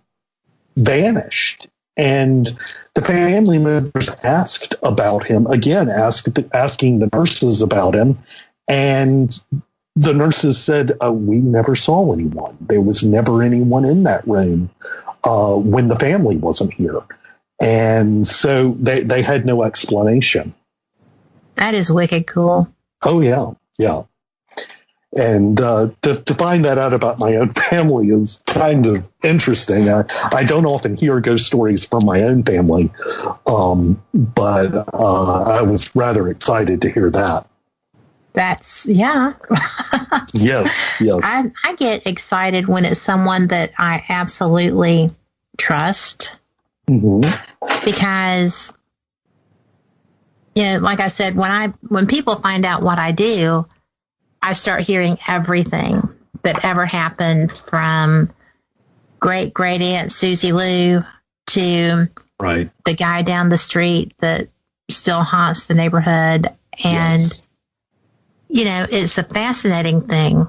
vanished. And the family members asked about him again, asking the nurses about him, and the nurses said, "We never saw anyone. There was never anyone in that room when the family wasn't here." And so they had no explanation. That is wicked cool. Oh, yeah. Yeah. And to find that out about my own family is kind of interesting. I don't often hear ghost stories from my own family, but I was rather excited to hear that. That's, yeah. Yes. I get excited when it's someone that I absolutely trust. Mm-hmm. Because, you know, like I said, when people find out what I do, I start hearing everything that ever happened, from great Aunt Susie Lou to the guy down the street that still haunts the neighborhood. And, you know, it's a fascinating thing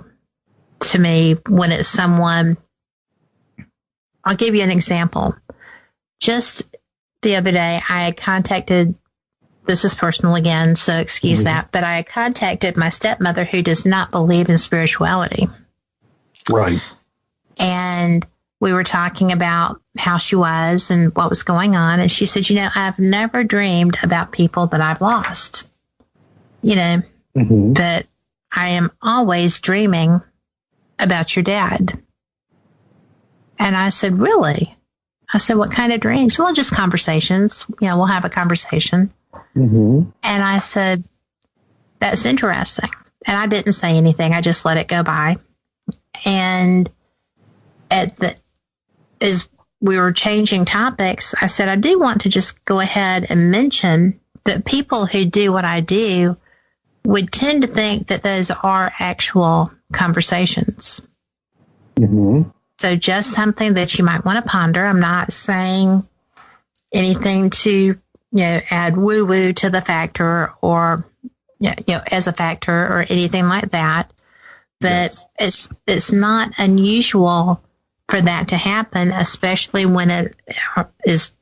to me when it's someone. I'll give you an example. Just the other day, I had contacted, this is personal again, so excuse that, but I had contacted my stepmother, who does not believe in spirituality. Right. And we were talking about how she was and what was going on. And she said, you know, I've never dreamed about people that I've lost, you know, but I am always dreaming about your dad. And I said, really? I said, what kind of dreams? Well, just conversations. You know, we'll have a conversation. And I said, that's interesting. And I didn't say anything. I just let it go by. And as we were changing topics, I said, I do want to just go ahead and mention that people who do what I do would tend to think that those are actual conversations. So just something that you might want to ponder. I'm not saying anything to, you know, add woo-woo to the factor or, you know, as a factor or anything like that. But it's not unusual for that to happen, especially when it is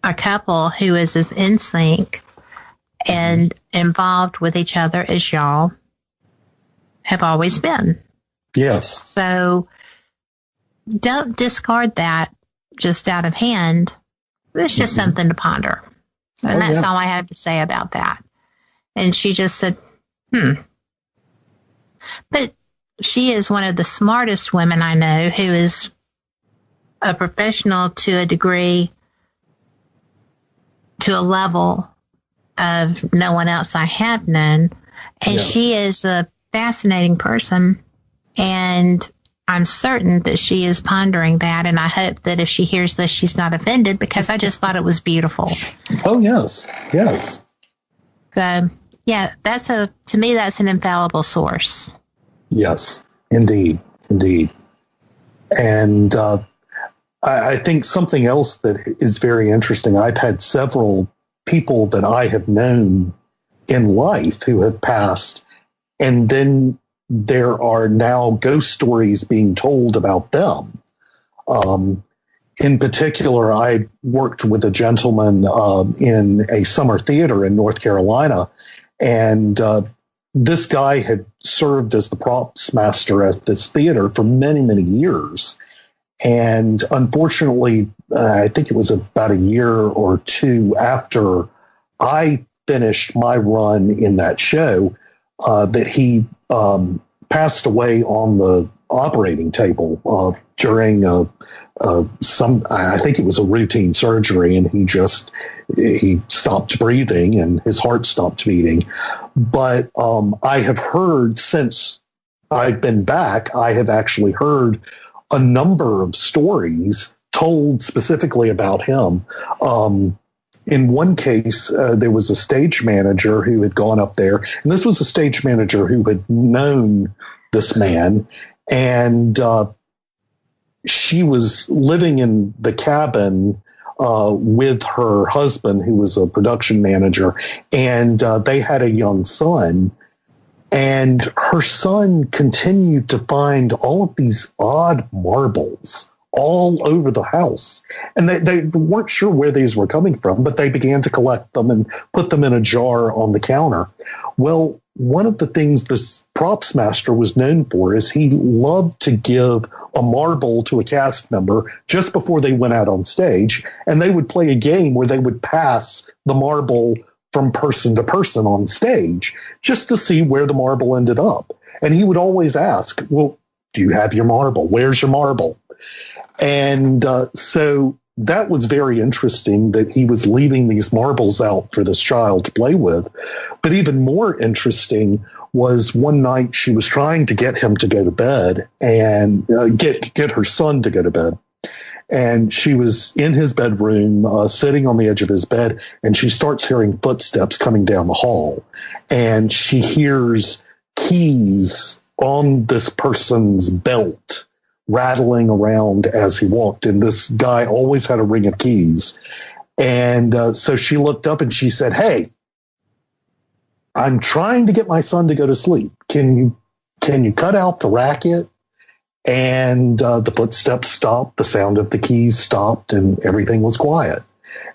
a couple who is as in sync and involved with each other as y'all have always been. Yes. So don't discard that just out of hand. It's just something to ponder. And that's all I have to say about that. And she just said, But she is one of the smartest women I know, who is a professional to a degree, to a level of no one else I have known. And she is a fascinating person. And I'm certain that she is pondering that. And I hope that if she hears this, she's not offended, because I just thought it was beautiful. Oh, yes. Yes. So, yeah, to me, that's an infallible source. Yes, indeed. Indeed. And I think something else that is very interesting, I've had several people that I have known in life who have passed, and then there are now ghost stories being told about them. In particular, I worked with a gentleman in a summer theater in North Carolina, and this guy had served as the props master at this theater for many, many years. And unfortunately, I think it was about a year or two after I finished my run in that show, that he passed away on the operating table during I think it was a routine surgery, and he stopped breathing and his heart stopped beating. But I have heard, since I've been back, I have actually heard a number of stories told specifically about him. In one case, there was a stage manager who had gone up there, and this was a stage manager who had known this man, and she was living in the cabin with her husband, who was a production manager, and they had a young son. And her son continued to find all of these odd marbles all over the house. And they weren't sure where these were coming from, but they began to collect them and put them in a jar on the counter. Well, one of the things this props master was known for is he loved to give a marble to a cast member just before they went out on stage, and they would play a game where they would pass the marble from person to person on stage just to see where the marble ended up. And he would always ask, well, do you have your marble? Where's your marble? And so that was very interesting that he was leaving these marbles out for this child to play with. But even more interesting was one night she was trying to get him to go to bed and get her son to go to bed. And she was in his bedroom, sitting on the edge of his bed, and she starts hearing footsteps coming down the hall. And she hears keys on this person's belt, rattling around as he walked. And this guy always had a ring of keys. And so she looked up and she said, "Hey, I'm trying to get my son to go to sleep. Can you cut out the racket?" And the footsteps stopped, the sound of the keys stopped, and everything was quiet.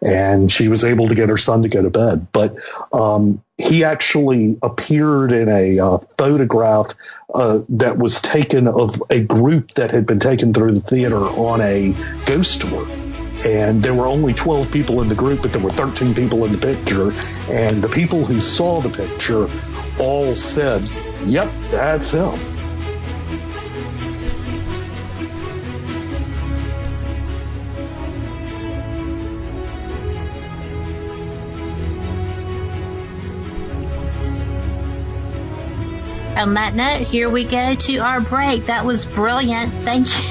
And she was able to get her son to go to bed. But he actually appeared in a photograph that was taken of a group that had been taken through the theater on a ghost tour. And there were only 12 people in the group, but there were 13 people in the picture. And the people who saw the picture all said, "Yep, that's him." On that note, here we go to our break. That was brilliant. Thank you.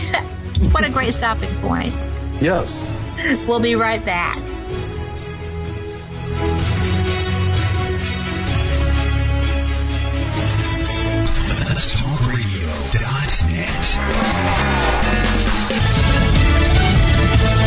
What a great stopping point. Yes. We'll be right back.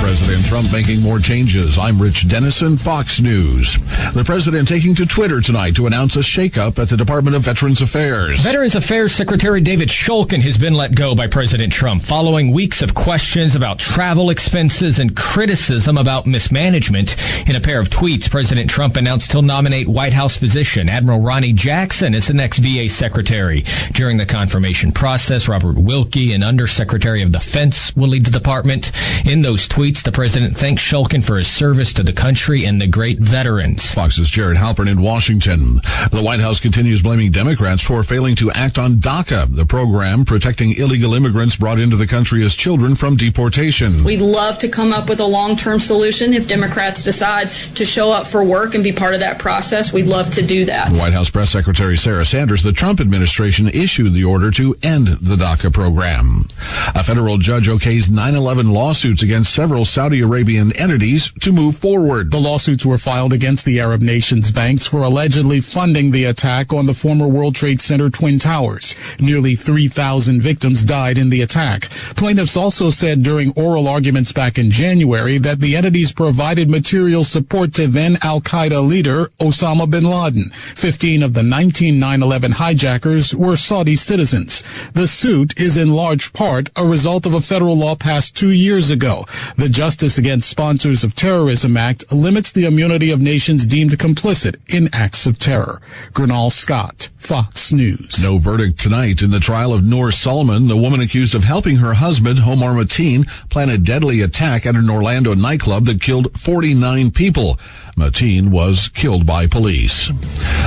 President Trump making more changes. I'm Rich Dennison, Fox News. The president taking to Twitter tonight to announce a shakeup at the Department of Veterans Affairs. Veterans Affairs Secretary David Shulkin has been let go by President Trump following weeks of questions about travel expenses and criticism about mismanagement. In a pair of tweets, President Trump announced he'll nominate White House physician Admiral Ronnie Jackson as the next VA secretary. During the confirmation process, Robert Wilkie, an Undersecretary of Defense, will lead the department. In those tweets, the president thanks Shulkin for his service to the country and the great veterans. Fox's Jared Halpern in Washington. The White House continues blaming Democrats for failing to act on DACA, the program protecting illegal immigrants brought into the country as children from deportation. We'd love to come up with a long-term solution. If Democrats decide to show up for work and be part of that process, we'd love to do that. White House Press Secretary Sarah Sanders, the Trump administration issued the order to end the DACA program. A federal judge okays 9/11 lawsuits against several Saudi Arabian entities to move forward. The lawsuits were filed against the Arab nations' banks for allegedly funding the attack on the former World Trade Center Twin Towers. Nearly 3,000 victims died in the attack. Plaintiffs also said during oral arguments back in January that the entities provided material support to then al-Qaeda leader Osama bin Laden. 15 of the 19 9/11 hijackers were Saudi citizens. The suit is in large part a result of a federal law passed 2 years ago. The Justice Against Sponsors of Terrorism Act limits the immunity of nations deemed complicit in acts of terror. Gernal Scott, Fox News. No verdict tonight in the trial of Noor Solomon, the woman accused of helping her husband, Omar Mateen, plan a deadly attack at an Orlando nightclub that killed 49 people. Mateen was killed by police.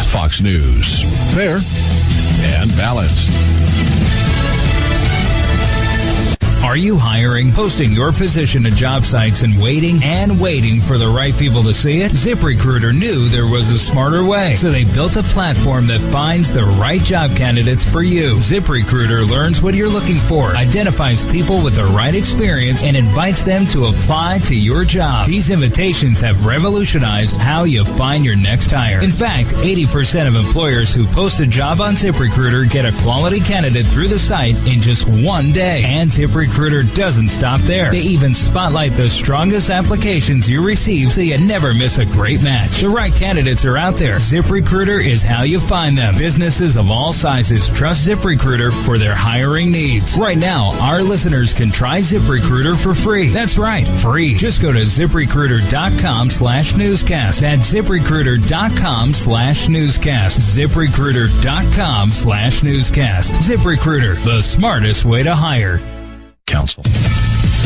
Fox News. Fair and balanced. Are you hiring, posting your position to job sites and waiting for the right people to see it? ZipRecruiter knew there was a smarter way, so they built a platform that finds the right job candidates for you. ZipRecruiter learns what you're looking for, identifies people with the right experience, and invites them to apply to your job. These invitations have revolutionized how you find your next hire. In fact, 80% of employers who post a job on ZipRecruiter get a quality candidate through the site in just one day. And ZipRecruiter doesn't stop there. They even spotlight the strongest applications you receive so you never miss a great match. The right candidates are out there. ZipRecruiter is how you find them. Businesses of all sizes trust ZipRecruiter for their hiring needs. Right now, our listeners can try ZipRecruiter for free. That's right, free. Just go to ZipRecruiter.com/newscast. That's ZipRecruiter.com/newscast. ZipRecruiter.com/newscast. ZipRecruiter, the smartest way to hire. Council.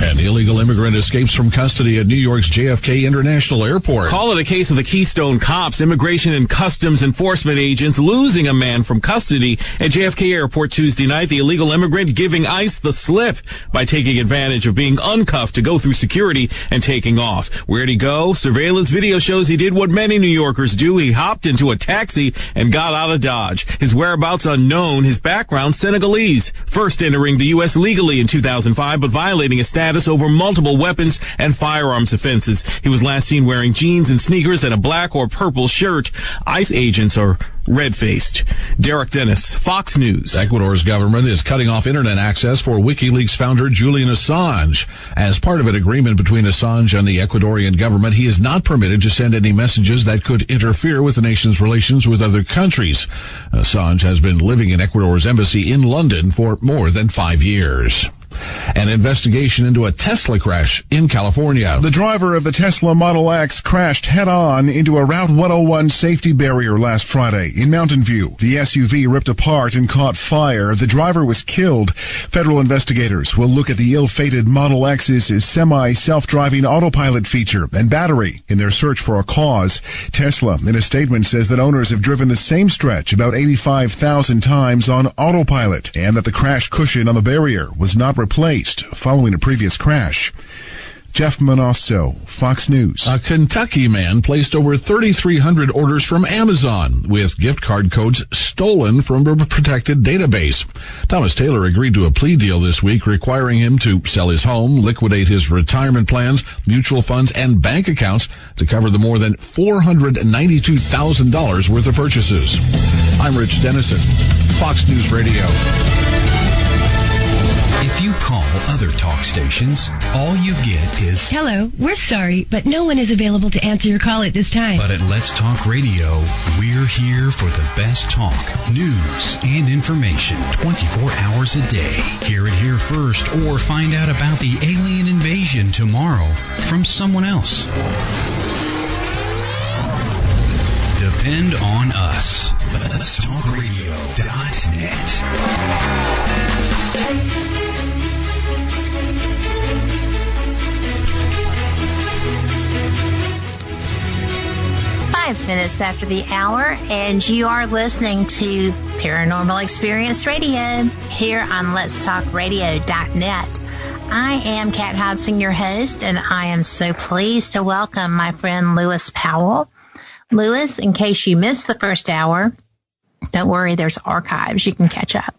An illegal immigrant escapes from custody at New York's JFK International Airport. Call it a case of the Keystone Cops, immigration and customs enforcement agents losing a man from custody at JFK Airport Tuesday night. The illegal immigrant giving ICE the slip by taking advantage of being uncuffed to go through security and taking off. Where'd he go? Surveillance video shows he did what many New Yorkers do. He hopped into a taxi and got out of Dodge. His whereabouts unknown, his background Senegalese. First entering the U.S. legally in 2005, but violating a statute status over multiple weapons and firearms offenses. He was last seen wearing jeans and sneakers and a black or purple shirt. ICE agents are red-faced. Derek Dennis, Fox News. Ecuador's government is cutting off internet access for WikiLeaks founder Julian Assange. As part of an agreement between Assange and the Ecuadorian government, he is not permitted to send any messages that could interfere with the nation's relations with other countries. Assange has been living in Ecuador's embassy in London for more than 5 years. An investigation into a Tesla crash in California. The driver of the Tesla Model X crashed head-on into a Route 101 safety barrier last Friday in Mountain View. The SUV ripped apart and caught fire. The driver was killed. Federal investigators will look at the ill-fated Model X's semi-self-driving autopilot feature and battery in their search for a cause. Tesla, in a statement, says that owners have driven the same stretch about 85,000 times on autopilot and that the crash cushion on the barrier was not replaced following a previous crash. Jeff Manasso, Fox News. A Kentucky man placed over 3,300 orders from Amazon with gift card codes stolen from a protected database. Thomas Taylor agreed to a plea deal this week requiring him to sell his home, liquidate his retirement plans, mutual funds, and bank accounts to cover the more than $492,000 worth of purchases. I'm Rich Dennison, Fox News Radio. If you call other talk stations, all you get is, "Hello, we're sorry, but no one is available to answer your call at this time." But at Let's Talk Radio, we're here for the best talk, news, and information 24 hours a day. Hear it here first or find out about the alien invasion tomorrow from someone else. Depend on us. Let'sTalkRadio.net. 5 minutes after the hour, and you are listening to Paranormal Experience Radio here on Let'sTalkRadio.net. I am Kat Hobson, your host, and I am so pleased to welcome my friend Lewis Powell. Lewis, in case you missed the first hour, don't worry, there's archives. You can catch up.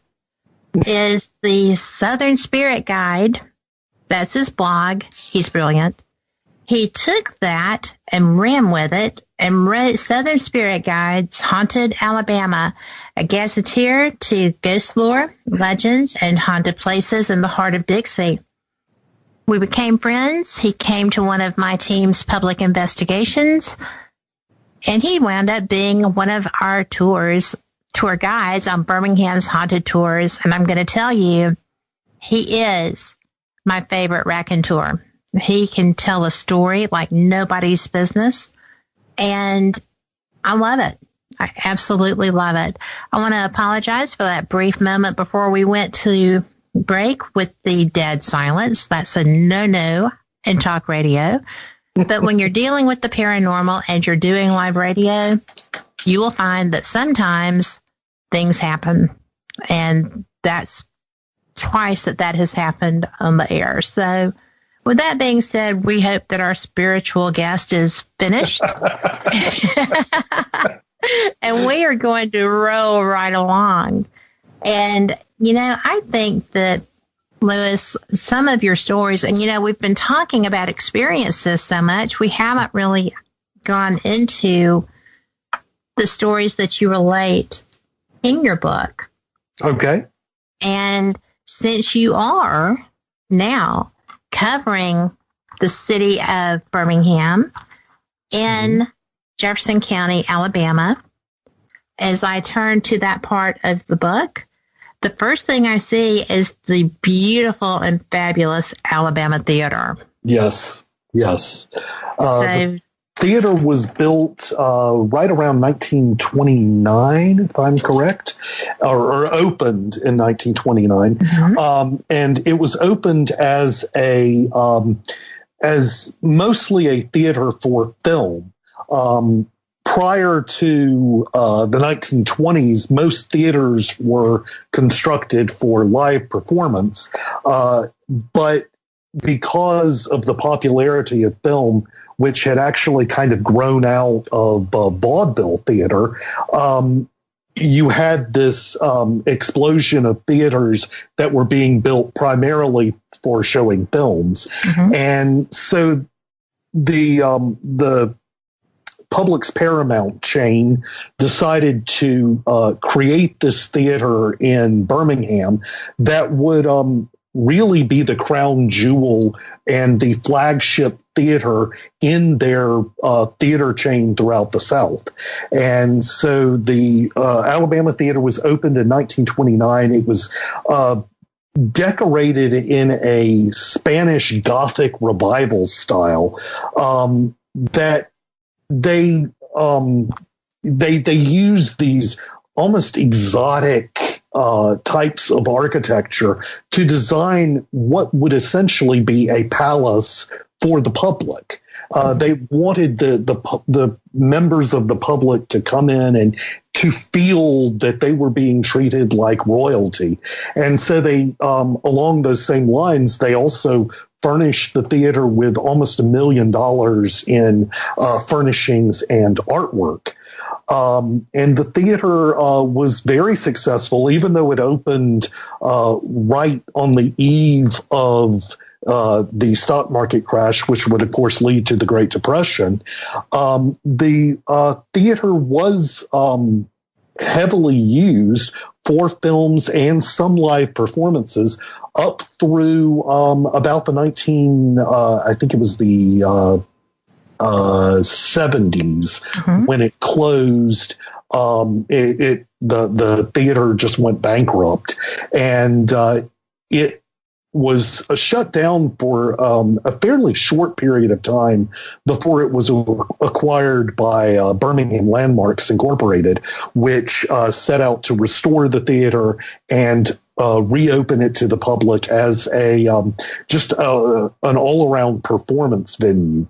Is the Southern Spirit Guide. That's his blog. He's brilliant. He took that and ran with it and wrote Southern Spirit Guides, Haunted Alabama, a gazetteer to ghost lore, legends, and haunted places in the Heart of Dixie. We became friends. He came to one of my team's public investigations, and he wound up being one of our tour guides on Birmingham's Haunted Tours. And I'm going to tell you, he is my favorite raconteur. He can tell a story like nobody's business, and I love it. I absolutely love it. I want to apologize for that brief moment before we went to break with the dead silence. That's a no-no in talk radio. But when you're dealing with the paranormal and you're doing live radio, you will find that sometimes things happen, and that's twice that has happened on the air. So with that being said, we hope that our spiritual guest is finished. And we are going to roll right along. And, I think that, Lewis, some of your stories, and, we've been talking about experiences so much, we haven't really gone into the stories that you relate in your book. Okay. And since you are now covering the city of Birmingham in Jefferson County, Alabama, as I turn to that part of the book, the first thing I see is the beautiful and fabulous Alabama Theater. Yes. So the theater was built right around 1929, if I'm correct, or opened in 1929. Mm-hmm. And it was opened as as mostly a theater for film. Prior to the 1920s, most theaters were constructed for live performance. But because of the popularity of film, which had actually kind of grown out of vaudeville theater, you had this explosion of theaters that were being built primarily for showing films. And so the Publix Paramount chain decided to create this theater in Birmingham that would really be the crown jewel and the flagship theater in their theater chain throughout the South. And so the Alabama Theater was opened in 1929. It was decorated in a Spanish Gothic revival style that they use these almost exotic types of architecture to design what would essentially be a palace for the public. They wanted the members of the public to come in and to feel that they were being treated like royalty. And so they, along those same lines, they also furnished the theater with almost $1 million in furnishings and artwork. And the theater was very successful, even though it opened right on the eve of the stock market crash, which would, of course, lead to the Great Depression. The theater was heavily used for films and some live performances up through about the I think it was the 70s when it closed. The theater just went bankrupt, and it was shut down for a fairly short period of time before it was acquired by Birmingham Landmarks Incorporated, which set out to restore the theater and reopen it to the public as a just an all-around performance venue.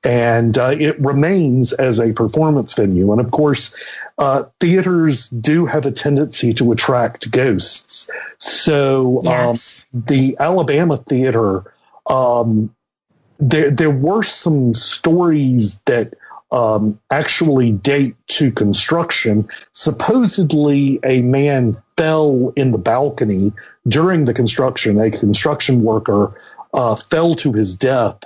And it remains as a performance venue. And of course, theaters do have a tendency to attract ghosts. So the Alabama Theater, there were some stories that actually date to construction. Supposedly, a man fell in the balcony during the construction. A construction worker fell to his death,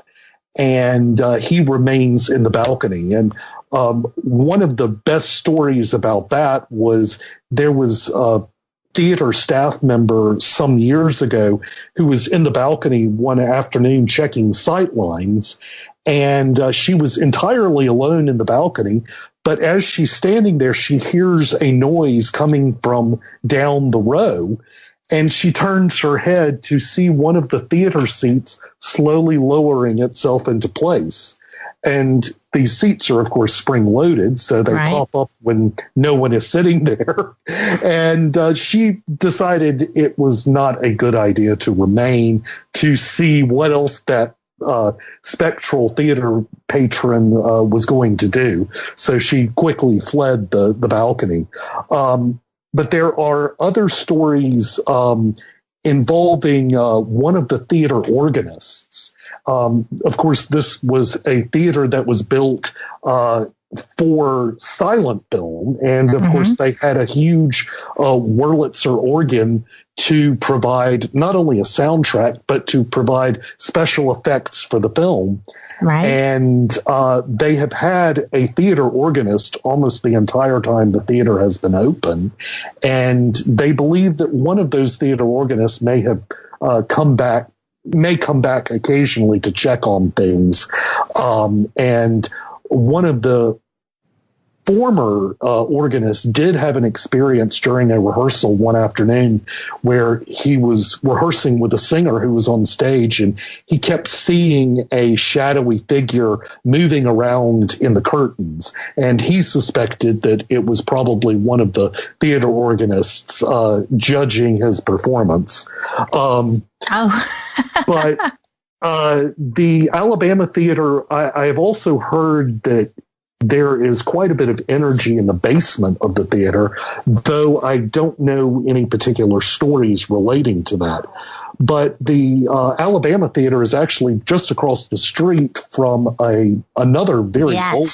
and he remains in the balcony. And one of the best stories about that was there was a theater staff member some years ago who was in the balcony one afternoon checking sight lines, and she was entirely alone in the balcony. But as she's standing there, she hears a noise coming from down the row, and she turns her head to see one of the theater seats slowly lowering itself into place. And these seats are, of course, spring-loaded, so they pop up when no one is sitting there. And she decided it was not a good idea to remain to see what else that spectral theater patron was going to do. So she quickly fled the balcony. But there are other stories involving one of the theater organists. Of course, this was a theater that was built for silent film. And of course, they had a huge Wurlitzer organ to provide not only a soundtrack, but to provide special effects for the film. And they have had a theater organist almost the entire time the theater has been open. And they believe that one of those theater organists may have come back occasionally to check on things. And one of the former organists did have an experience during a rehearsal one afternoon where he was rehearsing with a singer who was on stage, and he kept seeing a shadowy figure moving around in the curtains. And he suspected that it was probably one of the theater organists judging his performance. But the Alabama Theater, I have also heard that there is quite a bit of energy in the basement of the theater, though I don't know any particular stories relating to that. But the Alabama Theater is actually just across the street from another very old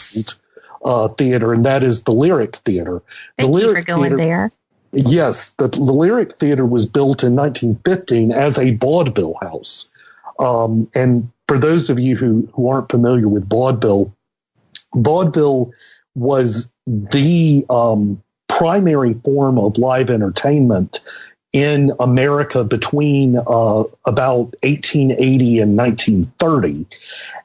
theater, and that is the Lyric Theater. Thank you for going there. Yes, the Lyric Theater was built in 1915 as a vaudeville house. And for those of you who aren't familiar with vaudeville was the primary form of live entertainment in America between about 1880 and 1930.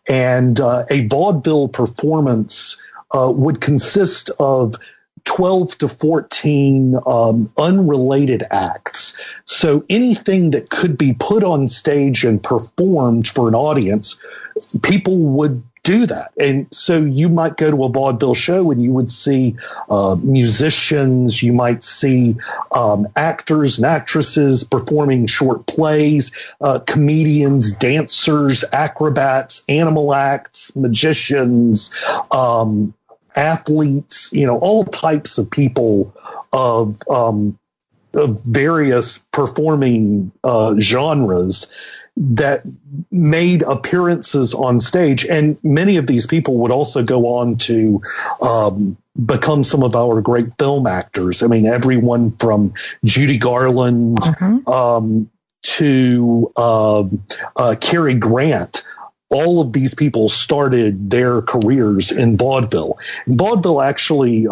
And a vaudeville performance would consist of 12 to 14 unrelated acts. So anything that could be put on stage and performed for an audience, people would do that. And so you might go to a vaudeville show and you would see musicians, you might see actors and actresses performing short plays, comedians, dancers, acrobats, animal acts, magicians, athletes, all types of people of various performing genres that made appearances on stage. And many of these people would also go on to become some of our great film actors. I mean, everyone from Judy Garland to Cary Grant. All of these people started their careers in vaudeville. Vaudeville actually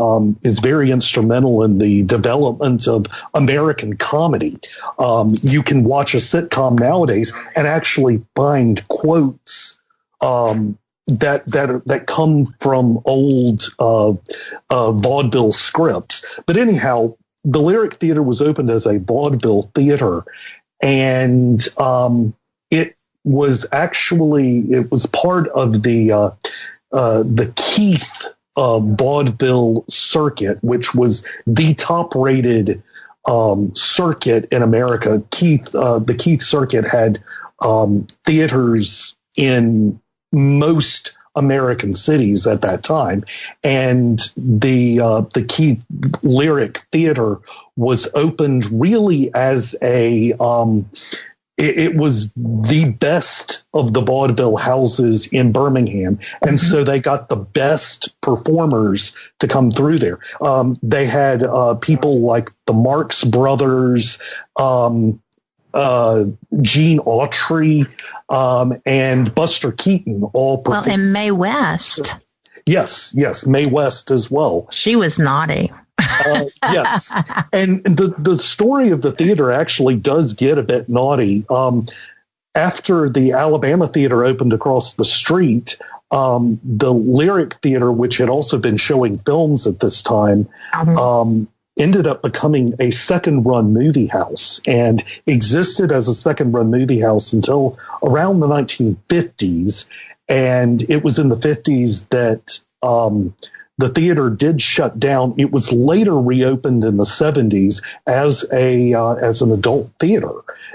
is very instrumental in the development of American comedy. You can watch a sitcom nowadays and actually find quotes that come from old vaudeville scripts. But anyhow, the Lyric Theater was opened as a vaudeville theater, and it was part of the Keith vaudeville circuit, which was the top-rated circuit in America. The Keith circuit had theaters in most American cities at that time, and the Keith Lyric Theater was opened really as a it was the best of the vaudeville houses in Birmingham. And so they got the best performers to come through there. They had people like the Marx Brothers, Gene Autry, and Buster Keaton all performed. Well, and Mae West. Yes, Mae West as well. She was naughty. Yes. And the story of the theater actually does get a bit naughty. After the Alabama Theater opened across the street, the Lyric Theater, which had also been showing films at this time, ended up becoming a second-run movie house and existed as a second-run movie house until around the 1950s. And it was in the 50s that the theater did shut down. It was later reopened in the 70s as an adult theater.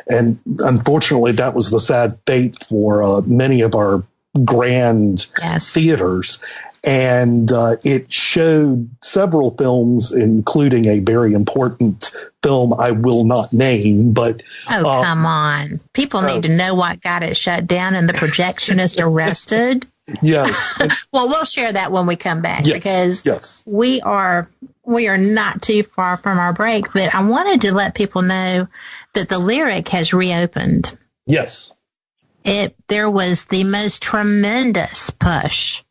And unfortunately, that was the sad fate for many of our grand theaters. And it showed several films, including a very important film I will not name. But come on. People need to know what got it shut down and the projectionist arrested. Yes. Well, we'll share that when we come back, because we are not too far from our break. But I wanted to let people know that the Lyric has reopened. Yes. There was the most tremendous push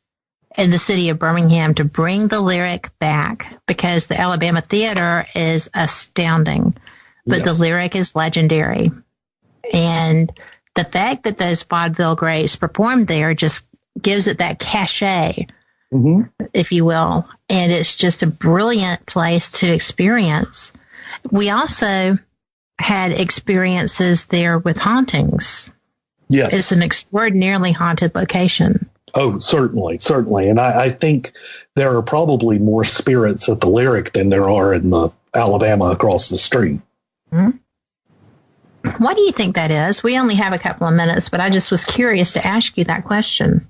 in the city of Birmingham to bring the Lyric back, because the Alabama Theater is astounding, but the Lyric is legendary. And the fact that those vaudeville greats performed there just gives it that cachet, if you will. And it's just a brilliant place to experience. We also had experiences there with hauntings. Yes. It's an extraordinarily haunted location. Oh, certainly. And I think there are probably more spirits at the Lyric than there are in the Alabama across the street. Why do you think that is? We only have a couple of minutes, but I just was curious to ask you that question.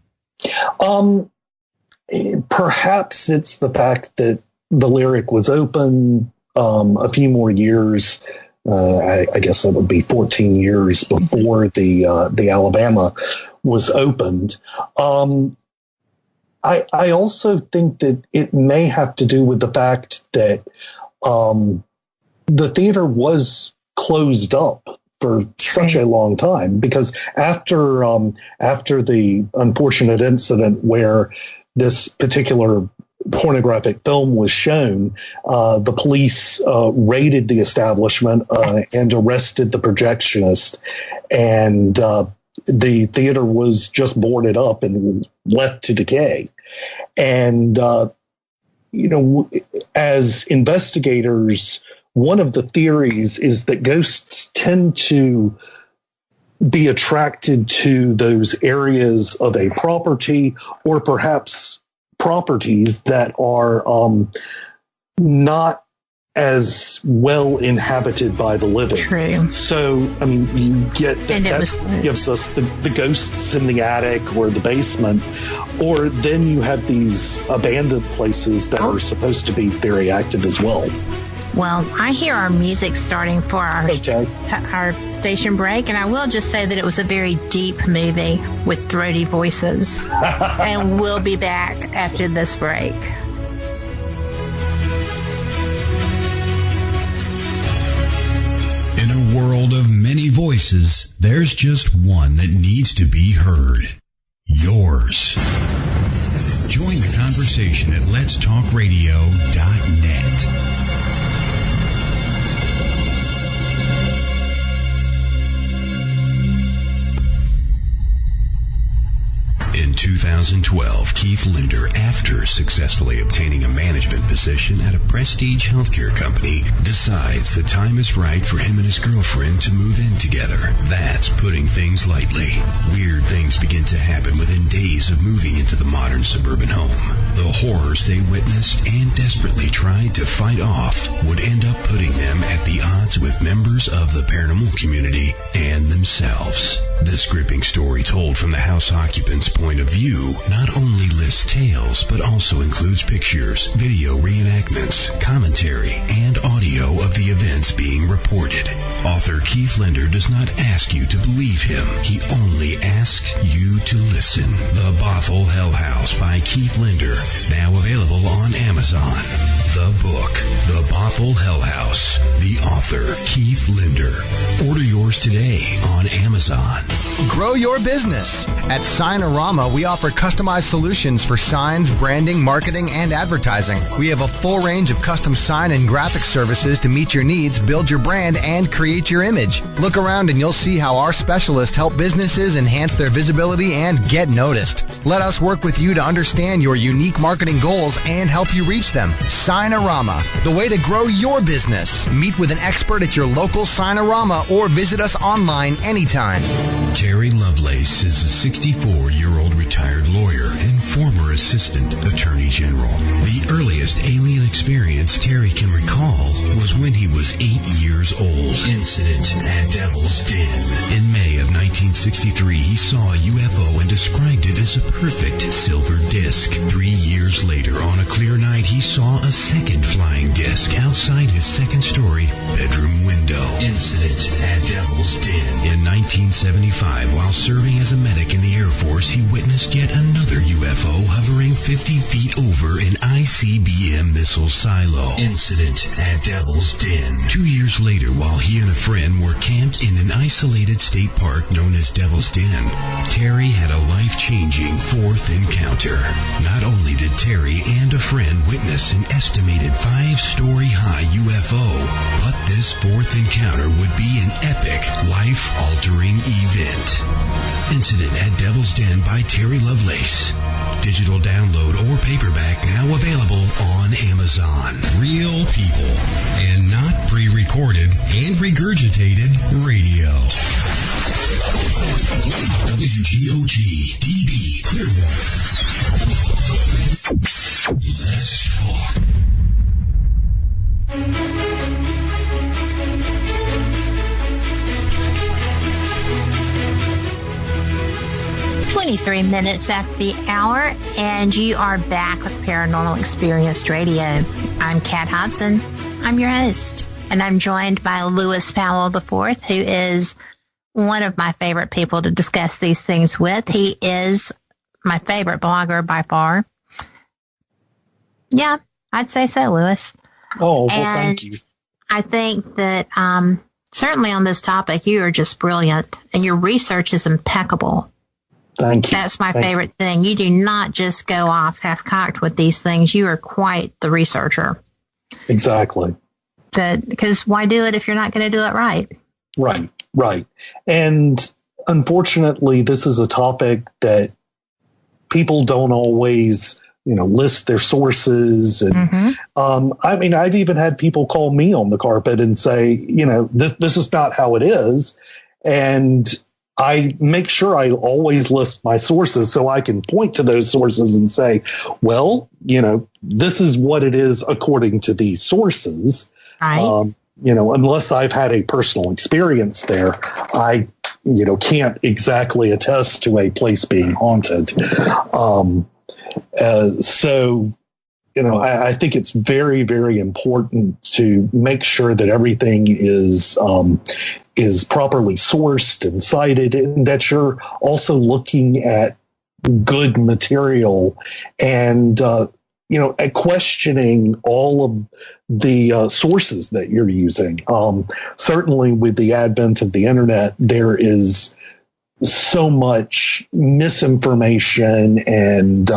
Perhaps it's the fact that the Lyric was open a few more years. I guess that would be 14 years before the Alabama was opened. I also think that it may have to do with the fact that the theater was closed up for such a long time, because after the unfortunate incident where this particular pornographic film was shown, the police raided the establishment and arrested the projectionist, and the theater was just boarded up and left to decay. And, as investigators, one of the theories is that ghosts tend to be attracted to those areas of a property, or perhaps properties that are not as well inhabited by the living. True. So, I mean, you get that gives us the ghosts in the attic or the basement, or then you have these abandoned places that are supposed to be very active as well. Well, I hear our music starting for our station break, and I will just say that it was a very deep movie with throaty voices. And we'll be back after this break. In a world of many voices, there's just one that needs to be heard. Yours. Join the conversation at letstalkradio.net. In 2012, Keith Linder, after successfully obtaining a management position at a prestige healthcare company, decides the time is right for him and his girlfriend to move in together. That's putting things lightly. Weird things begin to happen within days of moving into the modern suburban home. The horrors they witnessed and desperately tried to fight off would end up putting them at the odds with members of the paranormal community and themselves. This gripping story, told from the house occupant's point of view, not only lists tales, but also includes pictures, video reenactments, commentary, and audio of the events being reported. Author Keith Linder does not ask you to believe him. He only asks you to listen. The Bothell Hell House by Keith Linder, now available on Amazon. The book, The Bothell Hell House. The author, Keith Linder. Order yours today on Amazon. Grow your business. At Signorama, we offer customized solutions for signs, branding, marketing, and advertising. We have a full range of custom sign and graphic services to meet your needs, build your brand, and create your image. Look around and you'll see how our specialists help businesses enhance their visibility and get noticed. Let us work with you to understand your unique marketing goals and help you reach them. Signorama, the way to grow your business. Meet with an expert at your local Signorama or visit us online anytime. Terry Lovelace is a 64-year-old retired lawyer and former assistant attorney general. The earliest alien experience Terry can recall was when he was 8 years old. Incident at Devil's Den. In May of 1963, he saw a UFO and described it as a perfect silver disc. 3 years later, on a clear night, he saw a second flying disc outside his second-story bedroom window. Incident at Devil's Den. In 1975, while serving as a medic in the Air Force, he witnessed yet another UFO hovering 50 feet over an ICBM missile silo. Incident at Devil's Den. 2 years later, while he and a friend were camped in an isolated state park known as Devil's Den, Terry had a life-changing fourth encounter. Not only did Terry and a friend witness an estimated 5-story high UFO, but this fourth encounter would be an epic, life-altering event. Incident at Devil's Den by Terry Lovelace. Digital download or paperback now available on Amazon. Real people and not pre-recorded and regurgitated radio. WGOG DB Clearwater. Let's talk. 23 minutes after the hour, and you are back with Paranormal Experience Radio. I'm Kat Hobson. I'm your host, and I'm joined by Lewis Powell IV, who is one of my favorite people to discuss these things with. He is my favorite blogger by far. Yeah, I'd say so, Lewis. Oh, well, thank you. I think that certainly on this topic, you are just brilliant, and your research is impeccable. Thank you. That's my favorite thing. You do not just go off half-cocked with these things. You are quite the researcher. Exactly. Because why do it if you're not going to do it right? Right. And unfortunately, this is a topic that people don't always, list their sources. And I mean, I've even had people call me on the carpet and say, this is not how it is. And I make sure I always list my sources so I can point to those sources and say, well, this is what it is according to these sources. Right. Unless I've had a personal experience there, I, can't exactly attest to a place being haunted. So, I think it's very, very important to make sure that everything is properly sourced and cited, and that you're also looking at good material and, questioning all of the sources that you're using. Certainly with the advent of the internet, there is so much misinformation and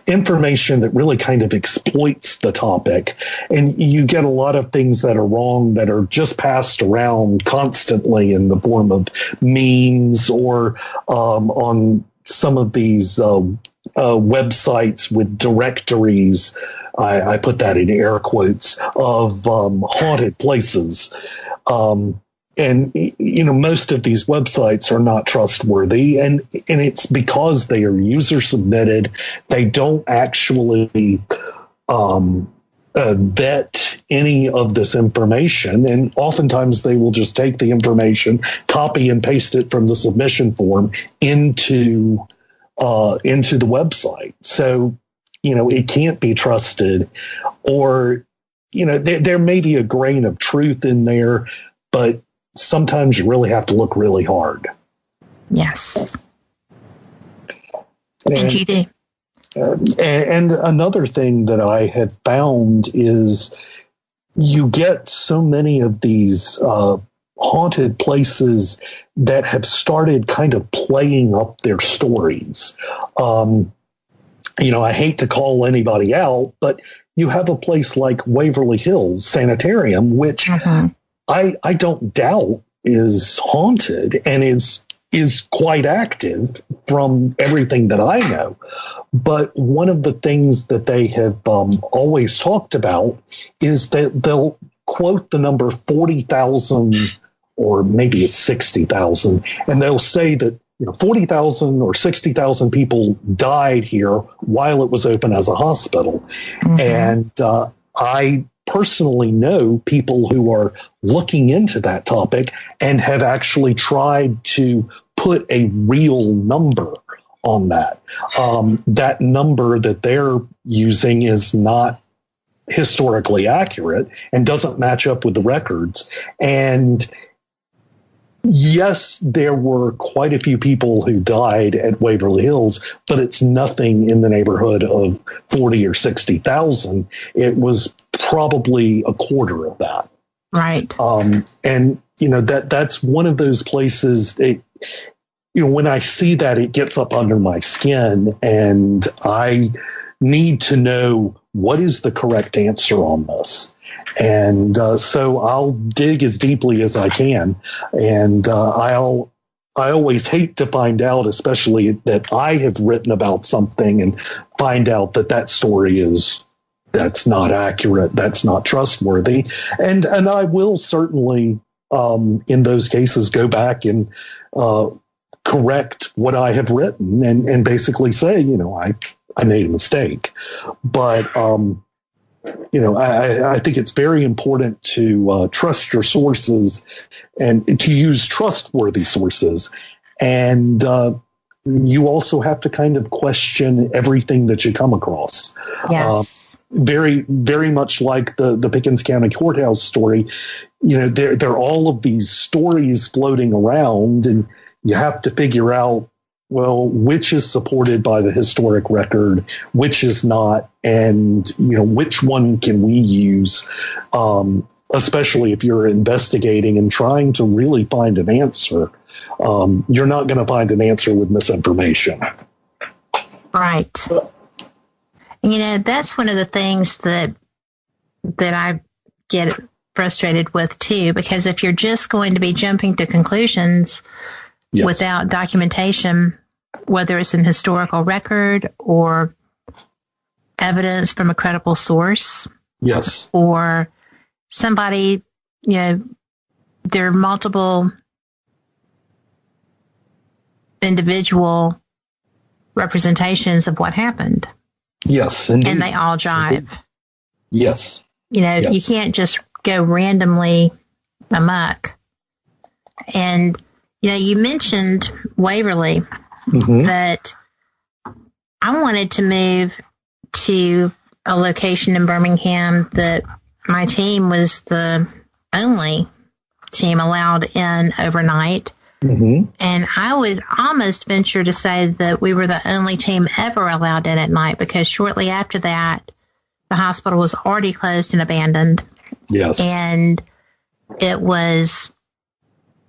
information that really kind of exploits the topic. And you get a lot of things that are wrong that are just passed around constantly in the form of memes or on some of these websites with directories. I put that in air quotes of haunted places. And, most of these websites are not trustworthy, and it's because they are user submitted. They don't actually vet any of this information. And oftentimes they will just take the information, copy and paste it from the submission form into the website. So, it can't be trusted, or, there may be a grain of truth in there, but sometimes you really have to look really hard. Yes. And you do. And another thing that I have found is you get so many of these haunted places that have started kind of playing up their stories. I hate to call anybody out, but you have a place like Waverly Hills Sanitarium, which I don't doubt is haunted and is quite active from everything that I know. But one of the things that they have always talked about is that they'll quote the number 40,000, or maybe it's 60,000, and they'll say that 40,000 or 60,000 people died here while it was open as a hospital. And I personally know people who are looking into that topic and have actually tried to put a real number on that. That number that they're using is not historically accurate and doesn't match up with the records. And yes, there were quite a few people who died at Waverly Hills, but it's nothing in the neighborhood of 40 or 60,000. It was probably a quarter of that. Right. And that's one of those places that, when I see that, it gets up under my skin, and I need to know what is the correct answer on this. And so I'll dig as deeply as I can. And I always hate to find out, especially that I have written about something and find out that story that's not accurate, that's not trustworthy. And I will certainly, in those cases, go back and correct what I have written and basically say, I made a mistake. But I think it's very important to trust your sources and to use trustworthy sources. And you also have to kind of question everything that you come across. Yes. Very, very much like the Pickens County Courthouse story. There are all of these stories floating around, and you have to figure out well, which is supported by the historic record, which is not, and which one can we use, especially if you're investigating and trying to really find an answer. You're not going to find an answer with misinformation. Right. That's one of the things that I get frustrated with too, because if you're just going to be jumping to conclusions without documentation, whether it's an historical record or evidence from a credible source, or somebody, there are multiple individual representations of what happened. Yes, indeed. And they all jive. Yes. You can't just go randomly amok. And, you mentioned Waverly, but I wanted to move to a location in Birmingham that my team was the only team allowed in overnight. And I would almost venture to say that we were the only team ever allowed in at night, because shortly after that, the hospital was already closed and abandoned. Yes. And it was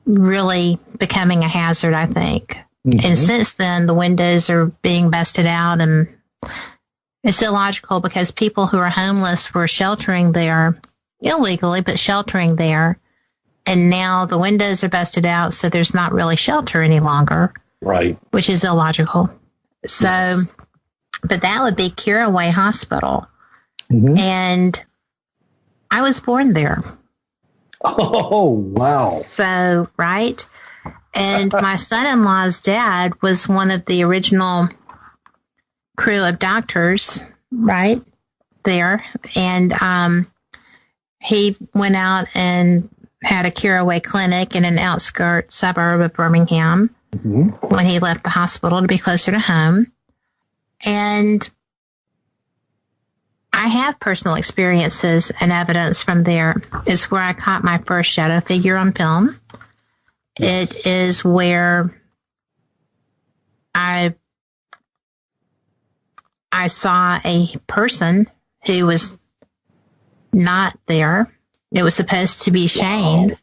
really becoming a hazard, I think. And since then, the windows are being busted out, and it's illogical because people who are homeless were sheltering there illegally, but sheltering there. And now the windows are busted out, so there's not really shelter any longer. Right. Which is illogical. So, but that would be Caraway Hospital. And I was born there. Oh, wow. So, right. And my son-in-law's dad was one of the original crew of doctors, right there. And he went out and had a Caraway clinic in an outskirt suburb of Birmingham when he left the hospital to be closer to home. And I have personal experiences and evidence from there. It's where I caught my first shadow figure on film. It is where I saw a person who was not there. It was supposed to be Shane. Wow.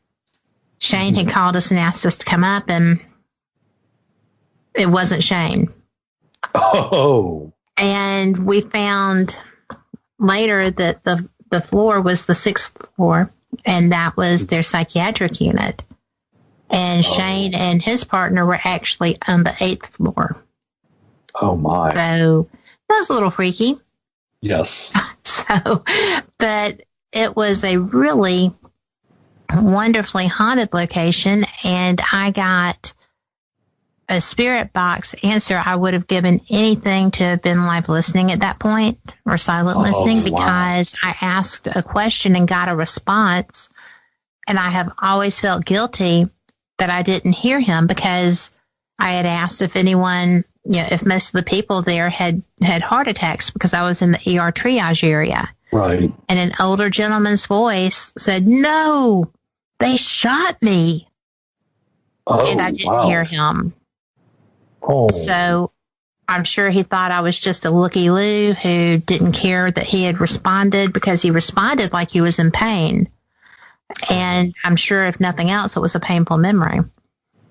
Shane had called us and asked us to come up, and it wasn't Shane. Oh. And we found later that the floor was the 6th floor, and that was their psychiatric unit. And Shane and his partner were actually on the 8th floor. Oh, my. So that was a little freaky. Yes. So, but it was a really wonderfully haunted location, and I got a spirit box answer. I would have given anything to have been live listening at that point, or silent listening, because I asked a question and got a response, and I have always felt guilty that I didn't hear him, because I had asked if anyone, if most of the people there had heart attacks, because I was in the ER triage area. Right. And an older gentleman's voice said, "No, they shot me." And I didn't hear him. Oh. So I'm sure he thought I was just a looky-loo who didn't care that he had responded, because he responded like he was in pain. And I'm sure if nothing else, it was a painful memory.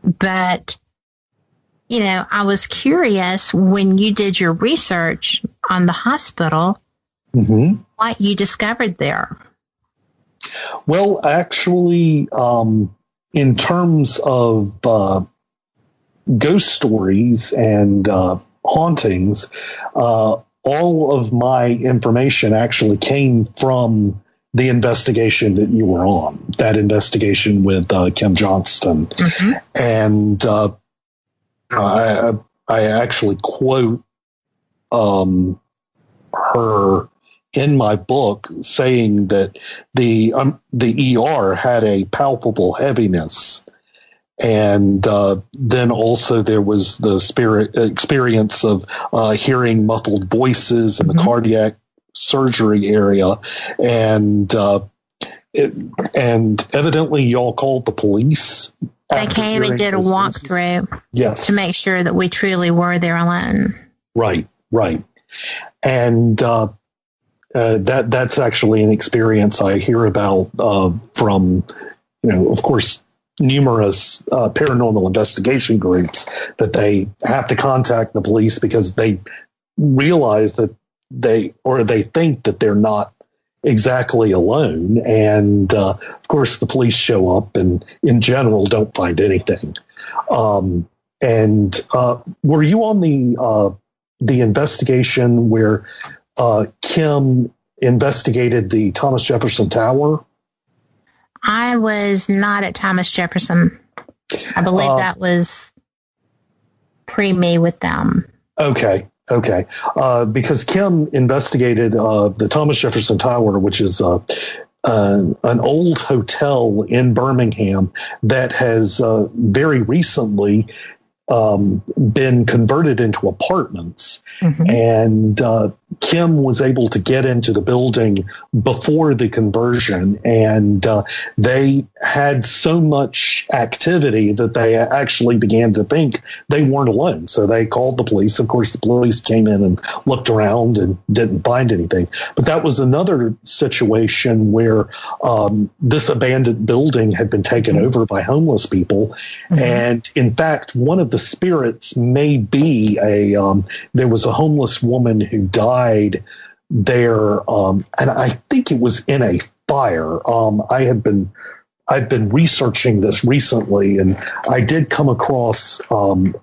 But, I was curious when you did your research on the hospital, what you discovered there. Well, actually, in terms of ghost stories and hauntings, all of my information actually came from the investigation that you were on, that investigation with Kim Johnston. And I actually quote her in my book, saying that the ER had a palpable heaviness. And then also there was the experience of hearing muffled voices in the cardiac surgery area, and evidently y'all called the police They came and did a walkthrough to make sure that we truly were there alone. Right. And that's actually an experience I hear about from, of course, numerous paranormal investigation groups, that they have to contact the police because they realize that they think that they're not exactly alone. And of course, the police show up and in general don't find anything. And were you on the investigation where Kim investigated the Thomas Jefferson Tower? I was not at Thomas Jefferson. I believe that was pre-me with them. Okay. Because Kim investigated the Thomas Jefferson Tower, which is an old hotel in Birmingham that has very recently been converted into apartments. Mm-hmm. And Kim was able to get into the building before the conversion, and they had so much activity that they actually began to think they weren't alone. So they called the police. Of course, the police came in and looked around and didn't find anything. But that was another situation where this abandoned building had been taken over by homeless people. Mm-hmm. And in fact, one of the spirits may be there was a homeless woman who died there, and I think it was in a fire. I've been researching this recently, and I did come across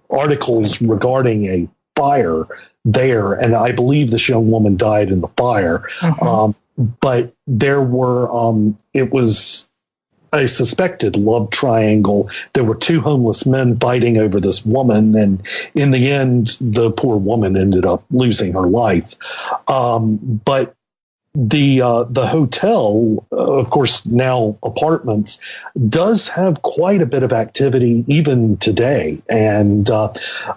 articles regarding a fire there, and I believe this young woman died in the fire. Mm-hmm. But there were it was a suspected love triangle. There were two homeless men fighting over this woman, and in the end, the poor woman ended up losing her life. But the hotel, of course, now apartments, does have quite a bit of activity even today, and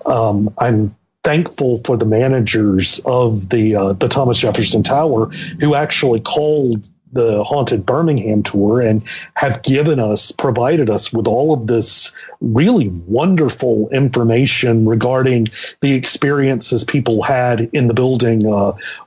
I'm thankful for the managers of the Thomas Jefferson Tower who actually called the Haunted Birmingham tour and have provided us with all of this really wonderful information regarding the experiences people had in the building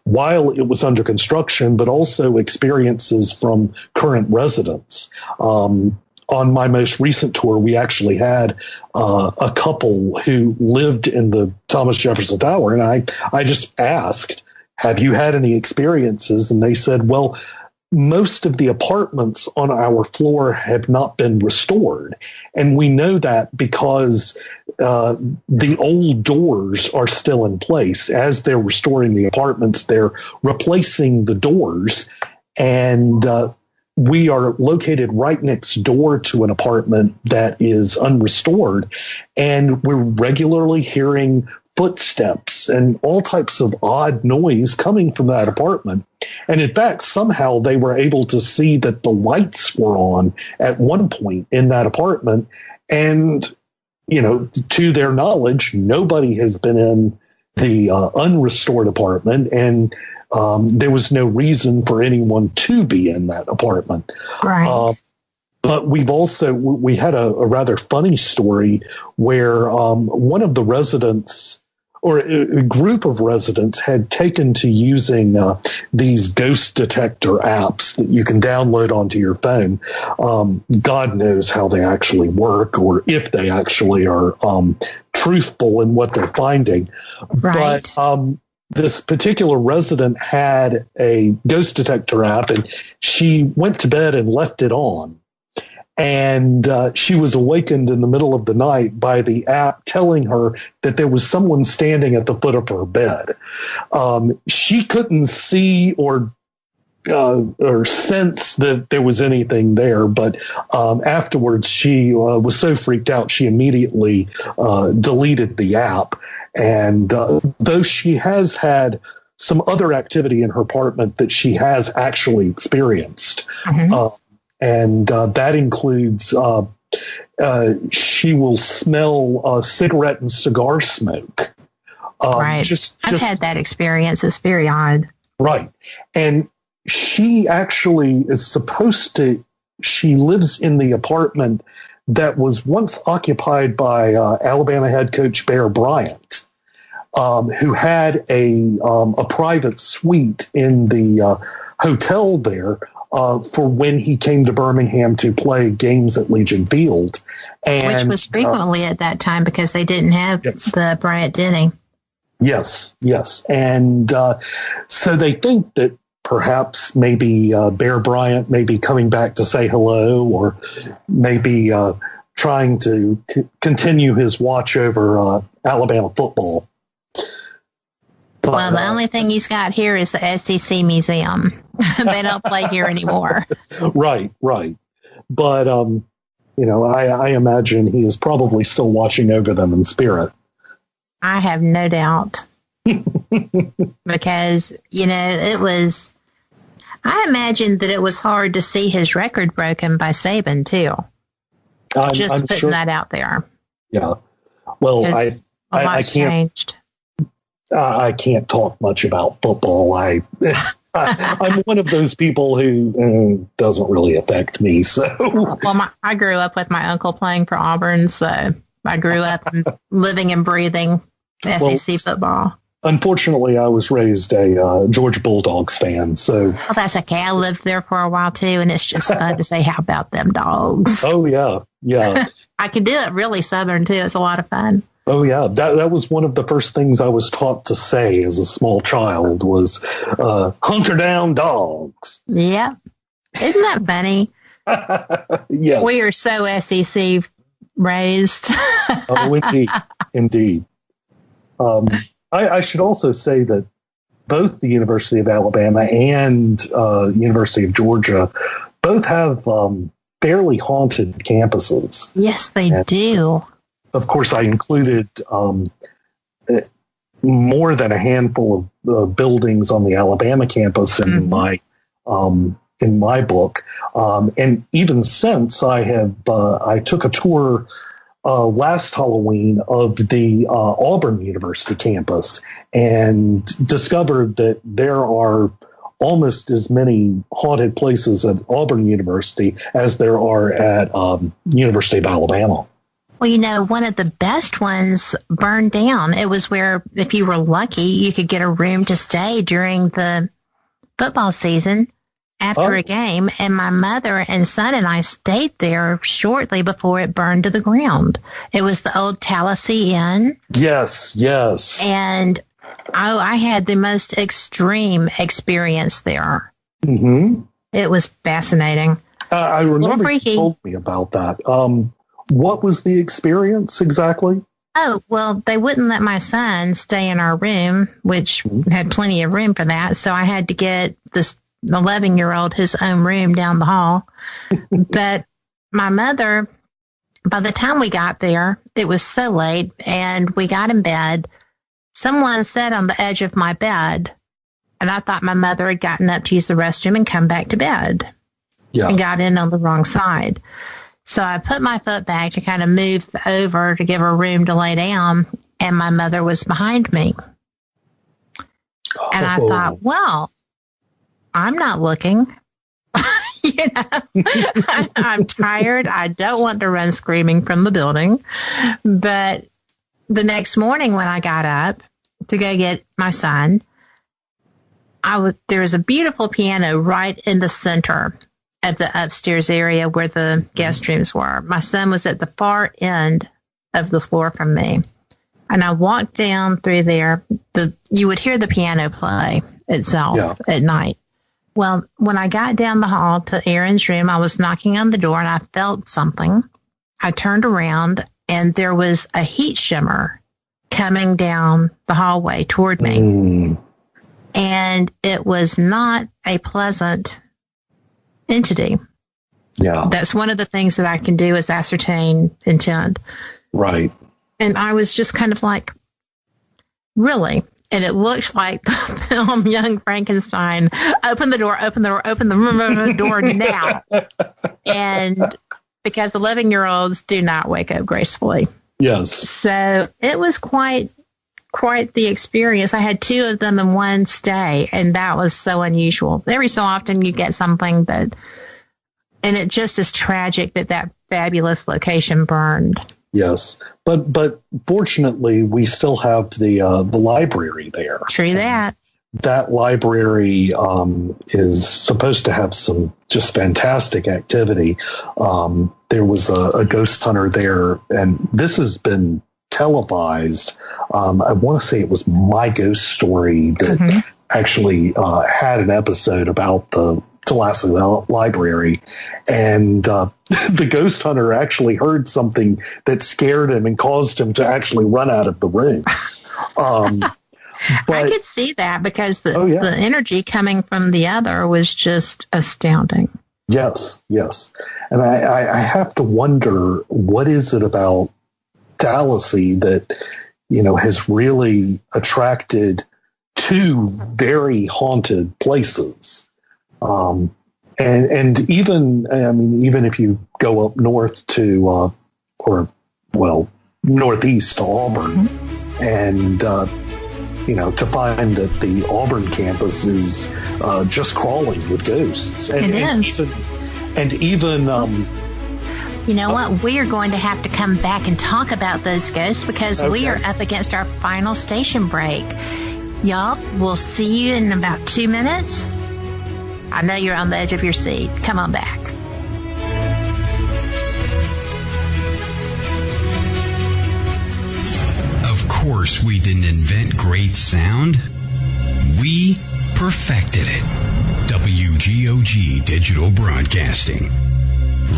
while it was under construction, but also experiences from current residents. On my most recent tour, we actually had a couple who lived in the Thomas Jefferson Tower, and I just asked, have you had any experiences? And they said, well, most of the apartments on our floor have not been restored. And we know that because the old doors are still in place. As they're restoring the apartments, they're replacing the doors. And we are located right next door to an apartment that is unrestored. And we're regularly hearing footsteps and all types of odd noise coming from that apartment. And in fact, somehow they were able to see that the lights were on at one point in that apartment. And, to their knowledge, nobody has been in the unrestored apartment, and there was no reason for anyone to be in that apartment. Right. But we had a rather funny story where one of the residents, or a group of residents, had taken to using these ghost detector apps that you can download onto your phone. God knows how they actually work, or if they actually are truthful in what they're finding. Right. But this particular resident had a ghost detector app, and she went to bed and left it on. And she was awakened in the middle of the night by the app telling her that there was someone standing at the foot of her bed. She couldn't see or sense that there was anything there, but afterwards she was so freaked out she immediately deleted the app. And though she has had some other activity in her apartment that she has actually experienced, mm-hmm. And that includes she will smell cigarette and cigar smoke. Right. I've had that experience. It's very odd. Right. And she actually is she lives in the apartment that was once occupied by Alabama head coach Bear Bryant, who had a private suite in the hotel there for when he came to Birmingham to play games at Legion Field. And, which was frequently at that time because they didn't have the Bryant-Denny. Yes. And so they think that perhaps maybe Bear Bryant may be coming back to say hello, or maybe trying to continue his watch over Alabama football. But, well, the only thing he's got here is the SEC Museum. They don't play here anymore. Right. But, I imagine he is probably still watching over them in spirit. I have no doubt. Because, I imagine that it was hard to see his record broken by Saban, too. I'm putting sure, that out there. Yeah. Well, I can't. Changed. I can't talk much about football. I'm one of those people who doesn't really affect me. So, well, I grew up with my uncle playing for Auburn, so I grew up living and breathing SEC football. Unfortunately, I was raised a Georgia Bulldogs fan. So, well, that's okay. I lived there for a while too, and it's just fun to say, "How about them dogs?" Oh yeah. I can do it really Southern too. It's a lot of fun. Oh yeah, that was one of the first things I was taught to say as a small child was "hunker down, dogs." Yep, isn't that funny? Yes, we are so SEC raised. Oh, indeed. I should also say that both the University of Alabama and University of Georgia both have fairly haunted campuses. Yes, they do. Of course, I included more than a handful of buildings on the Alabama campus in my book, and even since I took a tour last Halloween of the Auburn University campus and discovered that there are almost as many haunted places at Auburn University as there are at University of Alabama. Well, one of the best ones burned down. It was where, if you were lucky, you could get a room to stay during the football season after a game. And my mother and son and I stayed there shortly before it burned to the ground. It was the old Tallahassee Inn. Yes. And I had the most extreme experience there. Mm-hmm. It was fascinating. I remember you told me about that. What was the experience exactly? Oh, well, they wouldn't let my son stay in our room, which had plenty of room for that. So I had to get this 11-year-old his own room down the hall. But my mother, by the time we got there, it was so late and we got in bed. Someone sat on the edge of my bed, and I thought my mother had gotten up to use the restroom and come back to bed and got in on the wrong side. So I put my foot back to kind of move over to give her room to lay down, and my mother was behind me. And I thought, well, I'm not looking. I'm tired. I don't want to run screaming from the building. But the next morning when I got up to go get my son, there was a beautiful piano right in the center of the upstairs area where the guest rooms were. My son was at the far end of the floor from me. And I walked down through there. You would hear the piano play itself at night. Well, when I got down the hall to Aaron's room, I was knocking on the door and I felt something. I turned around and there was a heat shimmer coming down the hallway toward me. And it was not a pleasant entity. Yeah. That's one of the things that I can do is ascertain intent. Right. And I was just kind of like, really? And it looked like the film Young Frankenstein. Open the door now. And because 11-year-olds do not wake up gracefully. Yes. So it was quite the experience. I had 2 of them in one stay, and that was so unusual. Every so often you get something, and it just is tragic that fabulous location burned. Yes, but fortunately, we still have the library there. True that. That library is supposed to have some just fantastic activity. There was a ghost hunter there, and this has been televised. I want to say it was My Ghost Story that actually had an episode about the Tallahassee Library, and the ghost hunter actually heard something that scared him and caused him to actually run out of the room. I could see that because the energy coming from the other was just astounding. Yes. And I have to wonder, what is it about Tallahassee that, has really attracted two very haunted places? And even if you go up north to, northeast to Auburn, and, to find that the Auburn campus is just crawling with ghosts. And even you know what? We are going to have to come back and talk about those ghosts because we are up against our final station break. Y'all, we'll see you in about 2 minutes. I know you're on the edge of your seat. Come on back. Of course, we didn't invent great sound. We perfected it. WGOG Digital Broadcasting.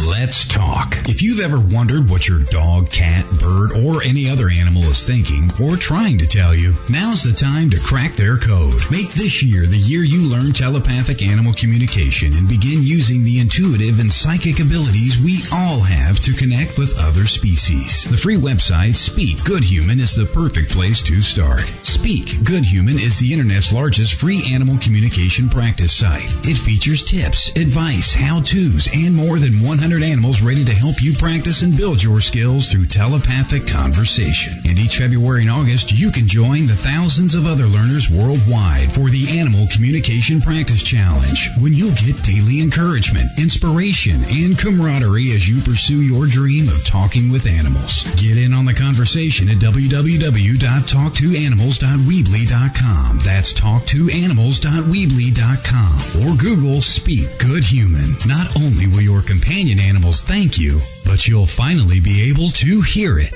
Let's talk. If you've ever wondered what your dog, cat, bird, or any other animal is thinking or trying to tell you, now's the time to crack their code. Make this year the year you learn telepathic animal communication and begin using the intuitive and psychic abilities we all have to connect with other species. The free website Speak Good Human is the perfect place to start. Speak Good Human is the internet's largest free animal communication practice site. It features tips, advice, how-tos, and more than 100 animals ready to help you practice and build your skills through telepathic conversation. And each February and August, you can join the thousands of other learners worldwide for the Animal Communication Practice Challenge, when you'll get daily encouragement, inspiration, and camaraderie as you pursue your dream of talking with animals. Get in on the conversation at www.talktoanimals.weebly.com. That's talktoanimals.weebly.com. Or Google Speak Good Human. Not only will your companion animals thank you, but you'll finally be able to hear it.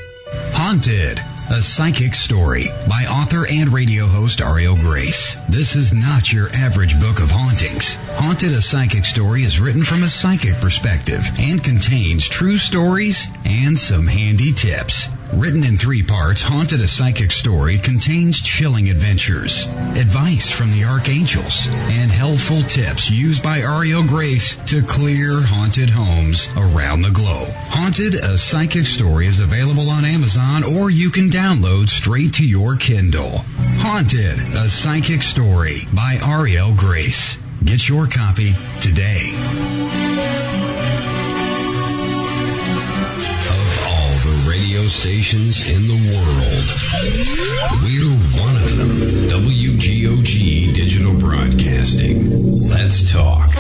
Haunted, a psychic story by author and radio host Ariel Grace. This is not your average book of hauntings. Haunted, a psychic story is written from a psychic perspective and contains true stories and some handy tips. Written in 3 parts, Haunted, a Psychic Story contains chilling adventures, advice from the archangels, and helpful tips used by Ariel Grace to clear haunted homes around the globe. Haunted, a Psychic Story is available on Amazon, or you can download straight to your Kindle. Haunted, a Psychic Story by Ariel Grace. Get your copy today. Stations in the world, we're one of them. WGOG Digital Broadcasting. Let's talk.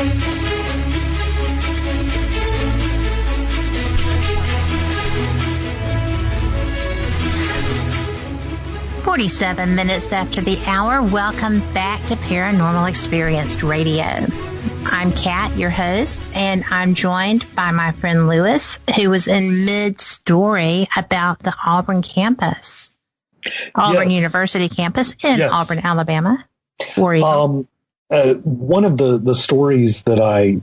47 minutes after the hour. Welcome back to Paranormal Experienced Radio. I'm Kat, your host, and I'm joined by my friend Lewis, who was in mid-story about the Auburn campus, Auburn University campus in Auburn, Alabama. One of the stories that I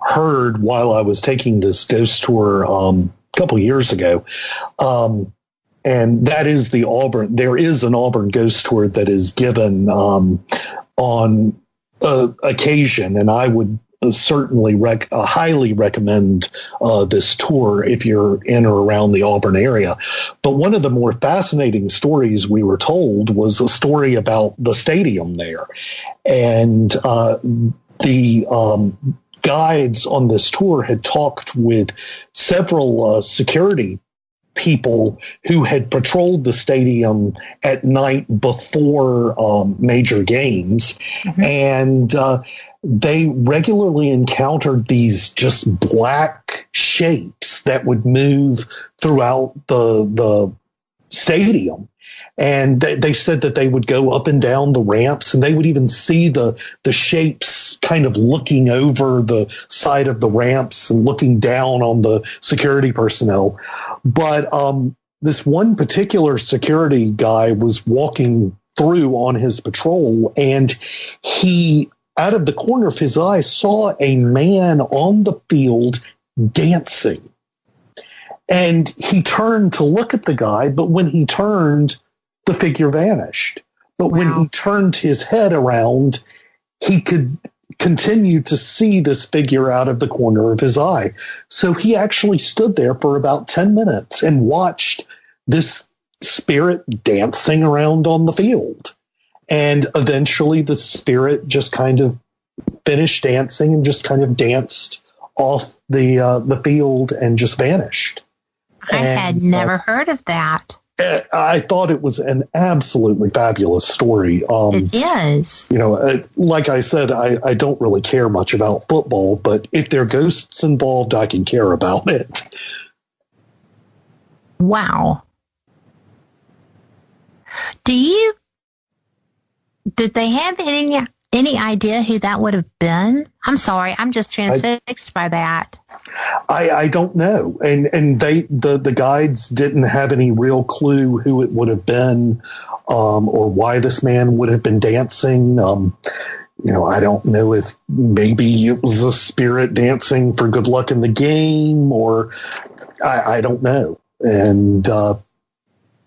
heard while I was taking this ghost tour a couple years ago, and that is the Auburn. There is an Auburn ghost tour that is given on occasion, and I would certainly highly recommend this tour if you're in or around the Auburn area. But one of the more fascinating stories we were told was a story about the stadium there, and the guides on this tour had talked with several security people who had patrolled the stadium at night before major games. Mm-hmm. And they regularly encountered these just black shapes that would move throughout the stadium. And they said that they would go up and down the ramps, and they would even see the shapes kind of looking over the side of the ramps and looking down on the security personnel. But this one particular security guy was walking through on his patrol, and he, out of the corner of his eye, saw a man on the field dancing. And he turned to look at the guy, but when he turned, the figure vanished. But when he turned his head around, he could continue to see this figure out of the corner of his eye. So he actually stood there for about 10 minutes and watched this spirit dancing around on the field. And eventually the spirit just kind of finished dancing and just kind of danced off the field and just vanished. I had never heard of that. I thought it was an absolutely fabulous story. It is. You know, like I said, I don't really care much about football, but if there are ghosts involved, I can care about it. Wow. Did they have any idea who that would have been? I'm sorry, I'm just transfixed by that. I don't know, and the guides didn't have any real clue who it would have been, or why this man would have been dancing. You know, I don't know if maybe it was a spirit dancing for good luck in the game, or I don't know. And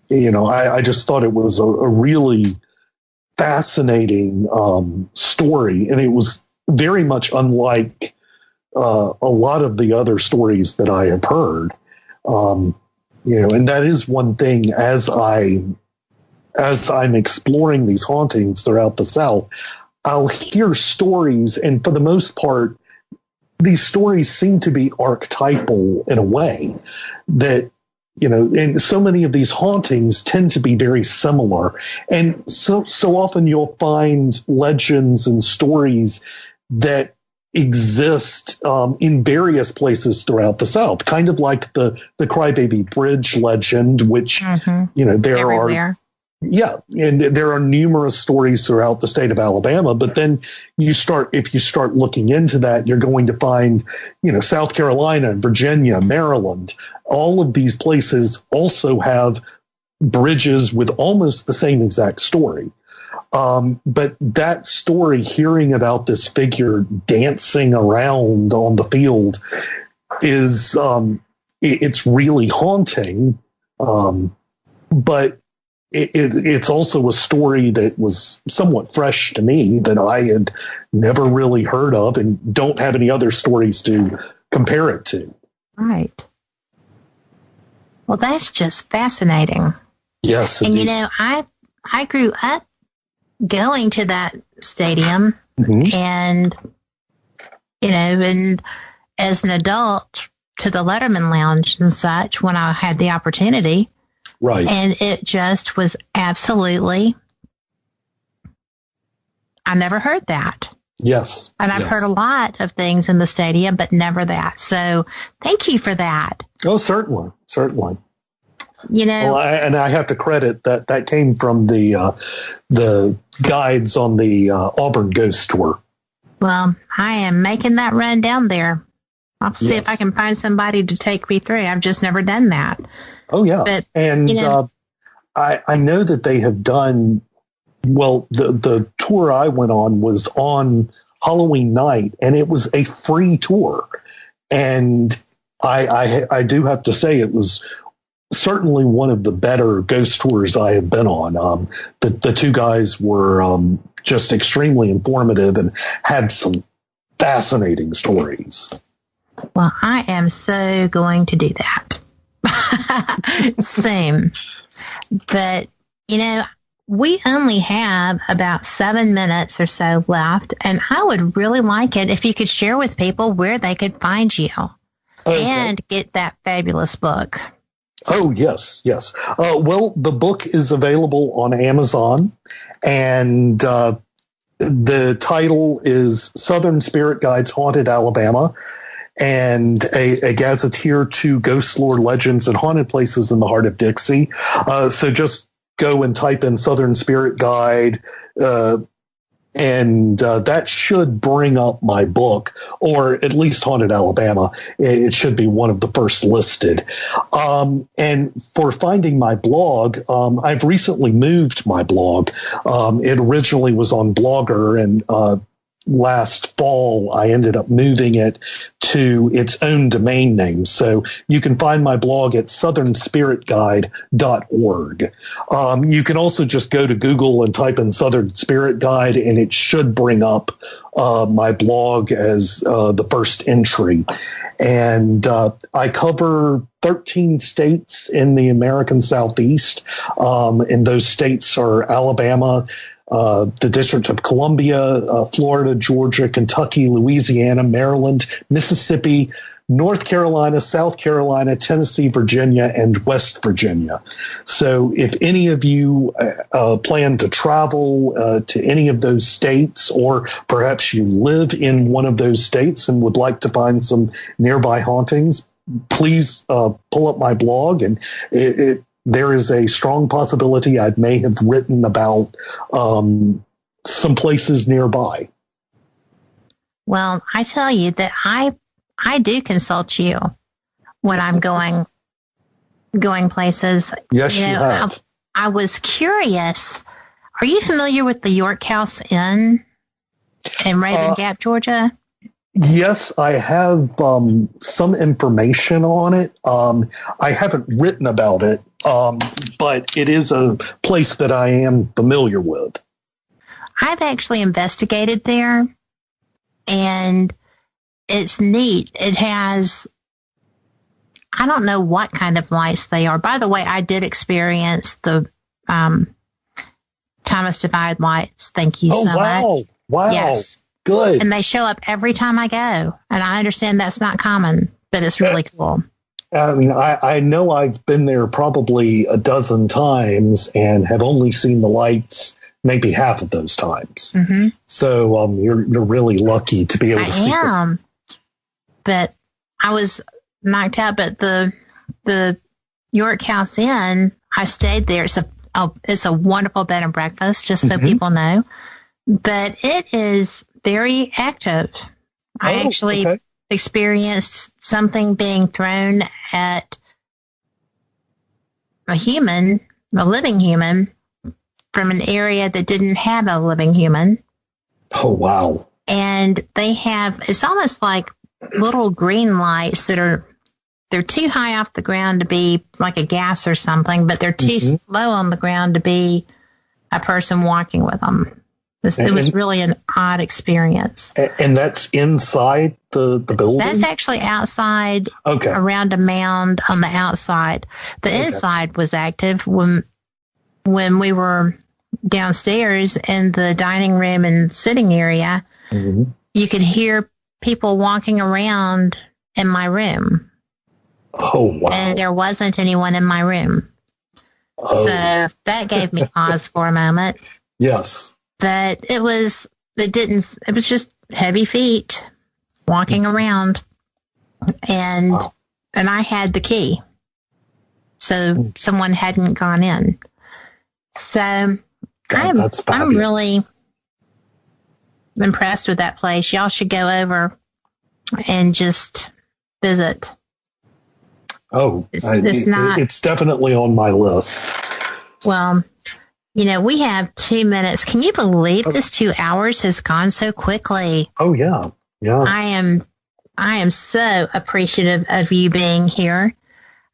you know, I just thought it was a really fascinating story, and it was very much unlike a lot of the other stories that I have heard. You know, and that is one thing as I'm exploring these hauntings throughout the South, I'll hear stories, and for the most part, these stories seem to be archetypal in a way that, you know, and so many of these hauntings tend to be very similar. And so often you'll find legends and stories that exist in various places throughout the South, kind of like the Crybaby Bridge legend, which, you know, there everywhere. Yeah, and there are numerous stories throughout the state of Alabama, but then if you start looking into that, you're going to find, you know, South Carolina, Virginia, Maryland, all of these places also have bridges with almost the same exact story. But that story, hearing about this figure dancing around on the field, is it's really haunting. But it's also a story that was somewhat fresh to me that I had never really heard of and don't have any other stories to compare it to. Right. Well, that's just fascinating. Yes. And, you know, I grew up going to that stadium and, you know, and as an adult to the Letterman Lounge and such when I had the opportunity. Right. And it just was absolutely, I never heard that. Yes. And I've heard a lot of things in the stadium, but never that. So thank you for that. Oh, certainly. Certainly. You know, well, I have to credit that came from the guides on the Auburn Ghost Tour. Well, I am making that run down there. I'll see if I can find somebody to take me through. I've just never done that. Oh, yeah. But, and you know, I know that they have done, well, the tour I went on was on Halloween night, and it was a free tour. And I do have to say it was certainly one of the better ghost tours I have been on. The two guys were just extremely informative and had some fascinating stories. Well, I am so going to do that. Same. But, you know, we only have about 7 minutes or so left, and I would really like it if you could share with people where they could find you and get that fabulous book. Oh, yes, yes. Well, the book is available on Amazon, and The title is Southern Spirit Guides Haunted Alabama, and a gazetteer to ghost lore legends and haunted places in the heart of Dixie. So just go and type in Southern Spirit Guide, and that should bring up my book, or at least Haunted Alabama. It should be one of the first listed. And for finding my blog, I've recently moved my blog. It originally was on Blogger, and last fall, I ended up moving it to its own domain name. So you can find my blog at southernspiritguide.org. You can also just go to Google and type in Southern Spirit Guide, and it should bring up my blog as the first entry. And I cover 13 states in the American Southeast. And those states are Alabama, the District of Columbia, Florida, Georgia, Kentucky, Louisiana, Maryland, Mississippi, North Carolina, South Carolina, Tennessee, Virginia, and West Virginia. So if any of you plan to travel to any of those states, or perhaps you live in one of those states and would like to find some nearby hauntings, please pull up my blog, and there is a strong possibility I may have written about some places nearby. Well, I tell you that I do consult you when I'm going places. Yes, you have. I was curious. Are you familiar with the York House Inn in Raven Gap, Georgia? Yes, I have some information on it. I haven't written about it, but it is a place that I am familiar with. I've actually investigated there, and it's neat. It has, I don't know what kind of lights they are. By the way, I did experience the Thomas Divide lights. Thank you so much. Wow. Yes. Good. And they show up every time I go. And I understand that's not common, but it's really cool. I mean, I know I've been there probably a dozen times and have only seen the lights maybe half of those times. Mm-hmm. So you're really lucky to be able to see them. I am. But I was knocked out. But the York House Inn, I stayed there. It's a wonderful bed and breakfast, just so people know. But it is very active. I actually experienced something being thrown at a living human, from an area that didn't have a living human. Oh, wow. And it's almost like little green lights they're too high off the ground to be like a gas or something, but they're too low on the ground to be a person walking with them. It was really an odd experience. And that's inside the building? That's actually outside, around a mound on the outside. The inside was active when we were downstairs in the dining room and sitting area. You could hear people walking around in my room. Oh, wow. And there wasn't anyone in my room. So that gave me pause for a moment. Yes. But it was just heavy feet walking around, and I had the key, so someone hadn't gone in. So I'm really impressed with that place. Y'all should go over and just visit. It's definitely on my list. Well, we have 2 minutes. Can you believe this 2 hours has gone so quickly? Oh, yeah. Yeah. I am so appreciative of you being here.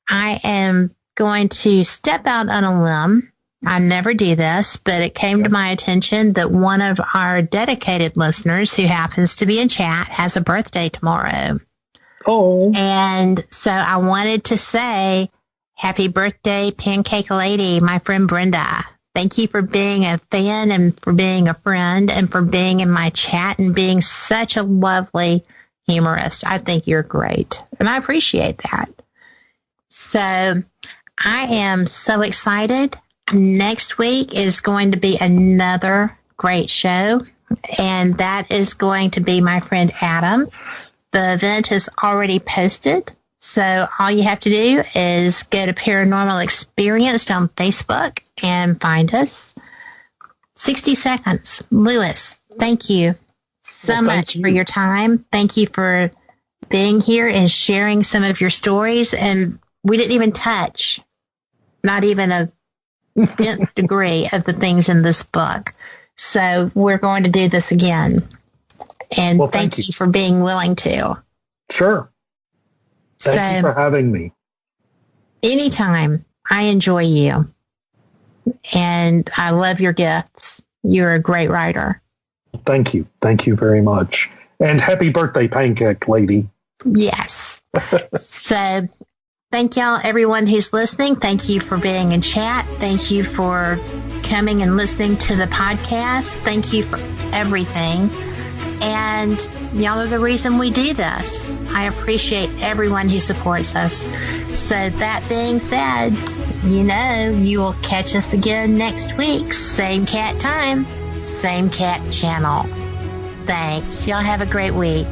I am going to step out on a limb. I never do this, but it came to my attention that one of our dedicated listeners, who happens to be in chat, has a birthday tomorrow. Oh. And so I wanted to say, happy birthday, Pancake Lady, my friend Brenda. Thank you for being a fan and for being a friend and for being in my chat and being such a lovely humorist. I think you're great, and I appreciate that. So I am so excited. Next week is going to be another great show. and that is going to be my friend Adam. The event is already posted, so all you have to do is go to Paranormal Experienced on Facebook and find us. 60 seconds. Lewis, thank you so much for your time. Thank you for being here and sharing some of your stories. And we didn't even touch, not even a nth degree of the things in this book. So we're going to do this again. And thank you for being willing to. Sure. Thank you for having me. Anytime. I enjoy you. And I love your gifts. You're a great writer. Thank you. Thank you very much. And happy birthday, Pancake Lady. Yes. So thank y'all, everyone who's listening. Thank you for being in chat. Thank you for coming and listening to the podcast. Thank you for everything. And y'all are the reason we do this. I appreciate everyone who supports us. So that being said, you will catch us again next week. Same cat time, same cat channel. Thanks. Y'all have a great week.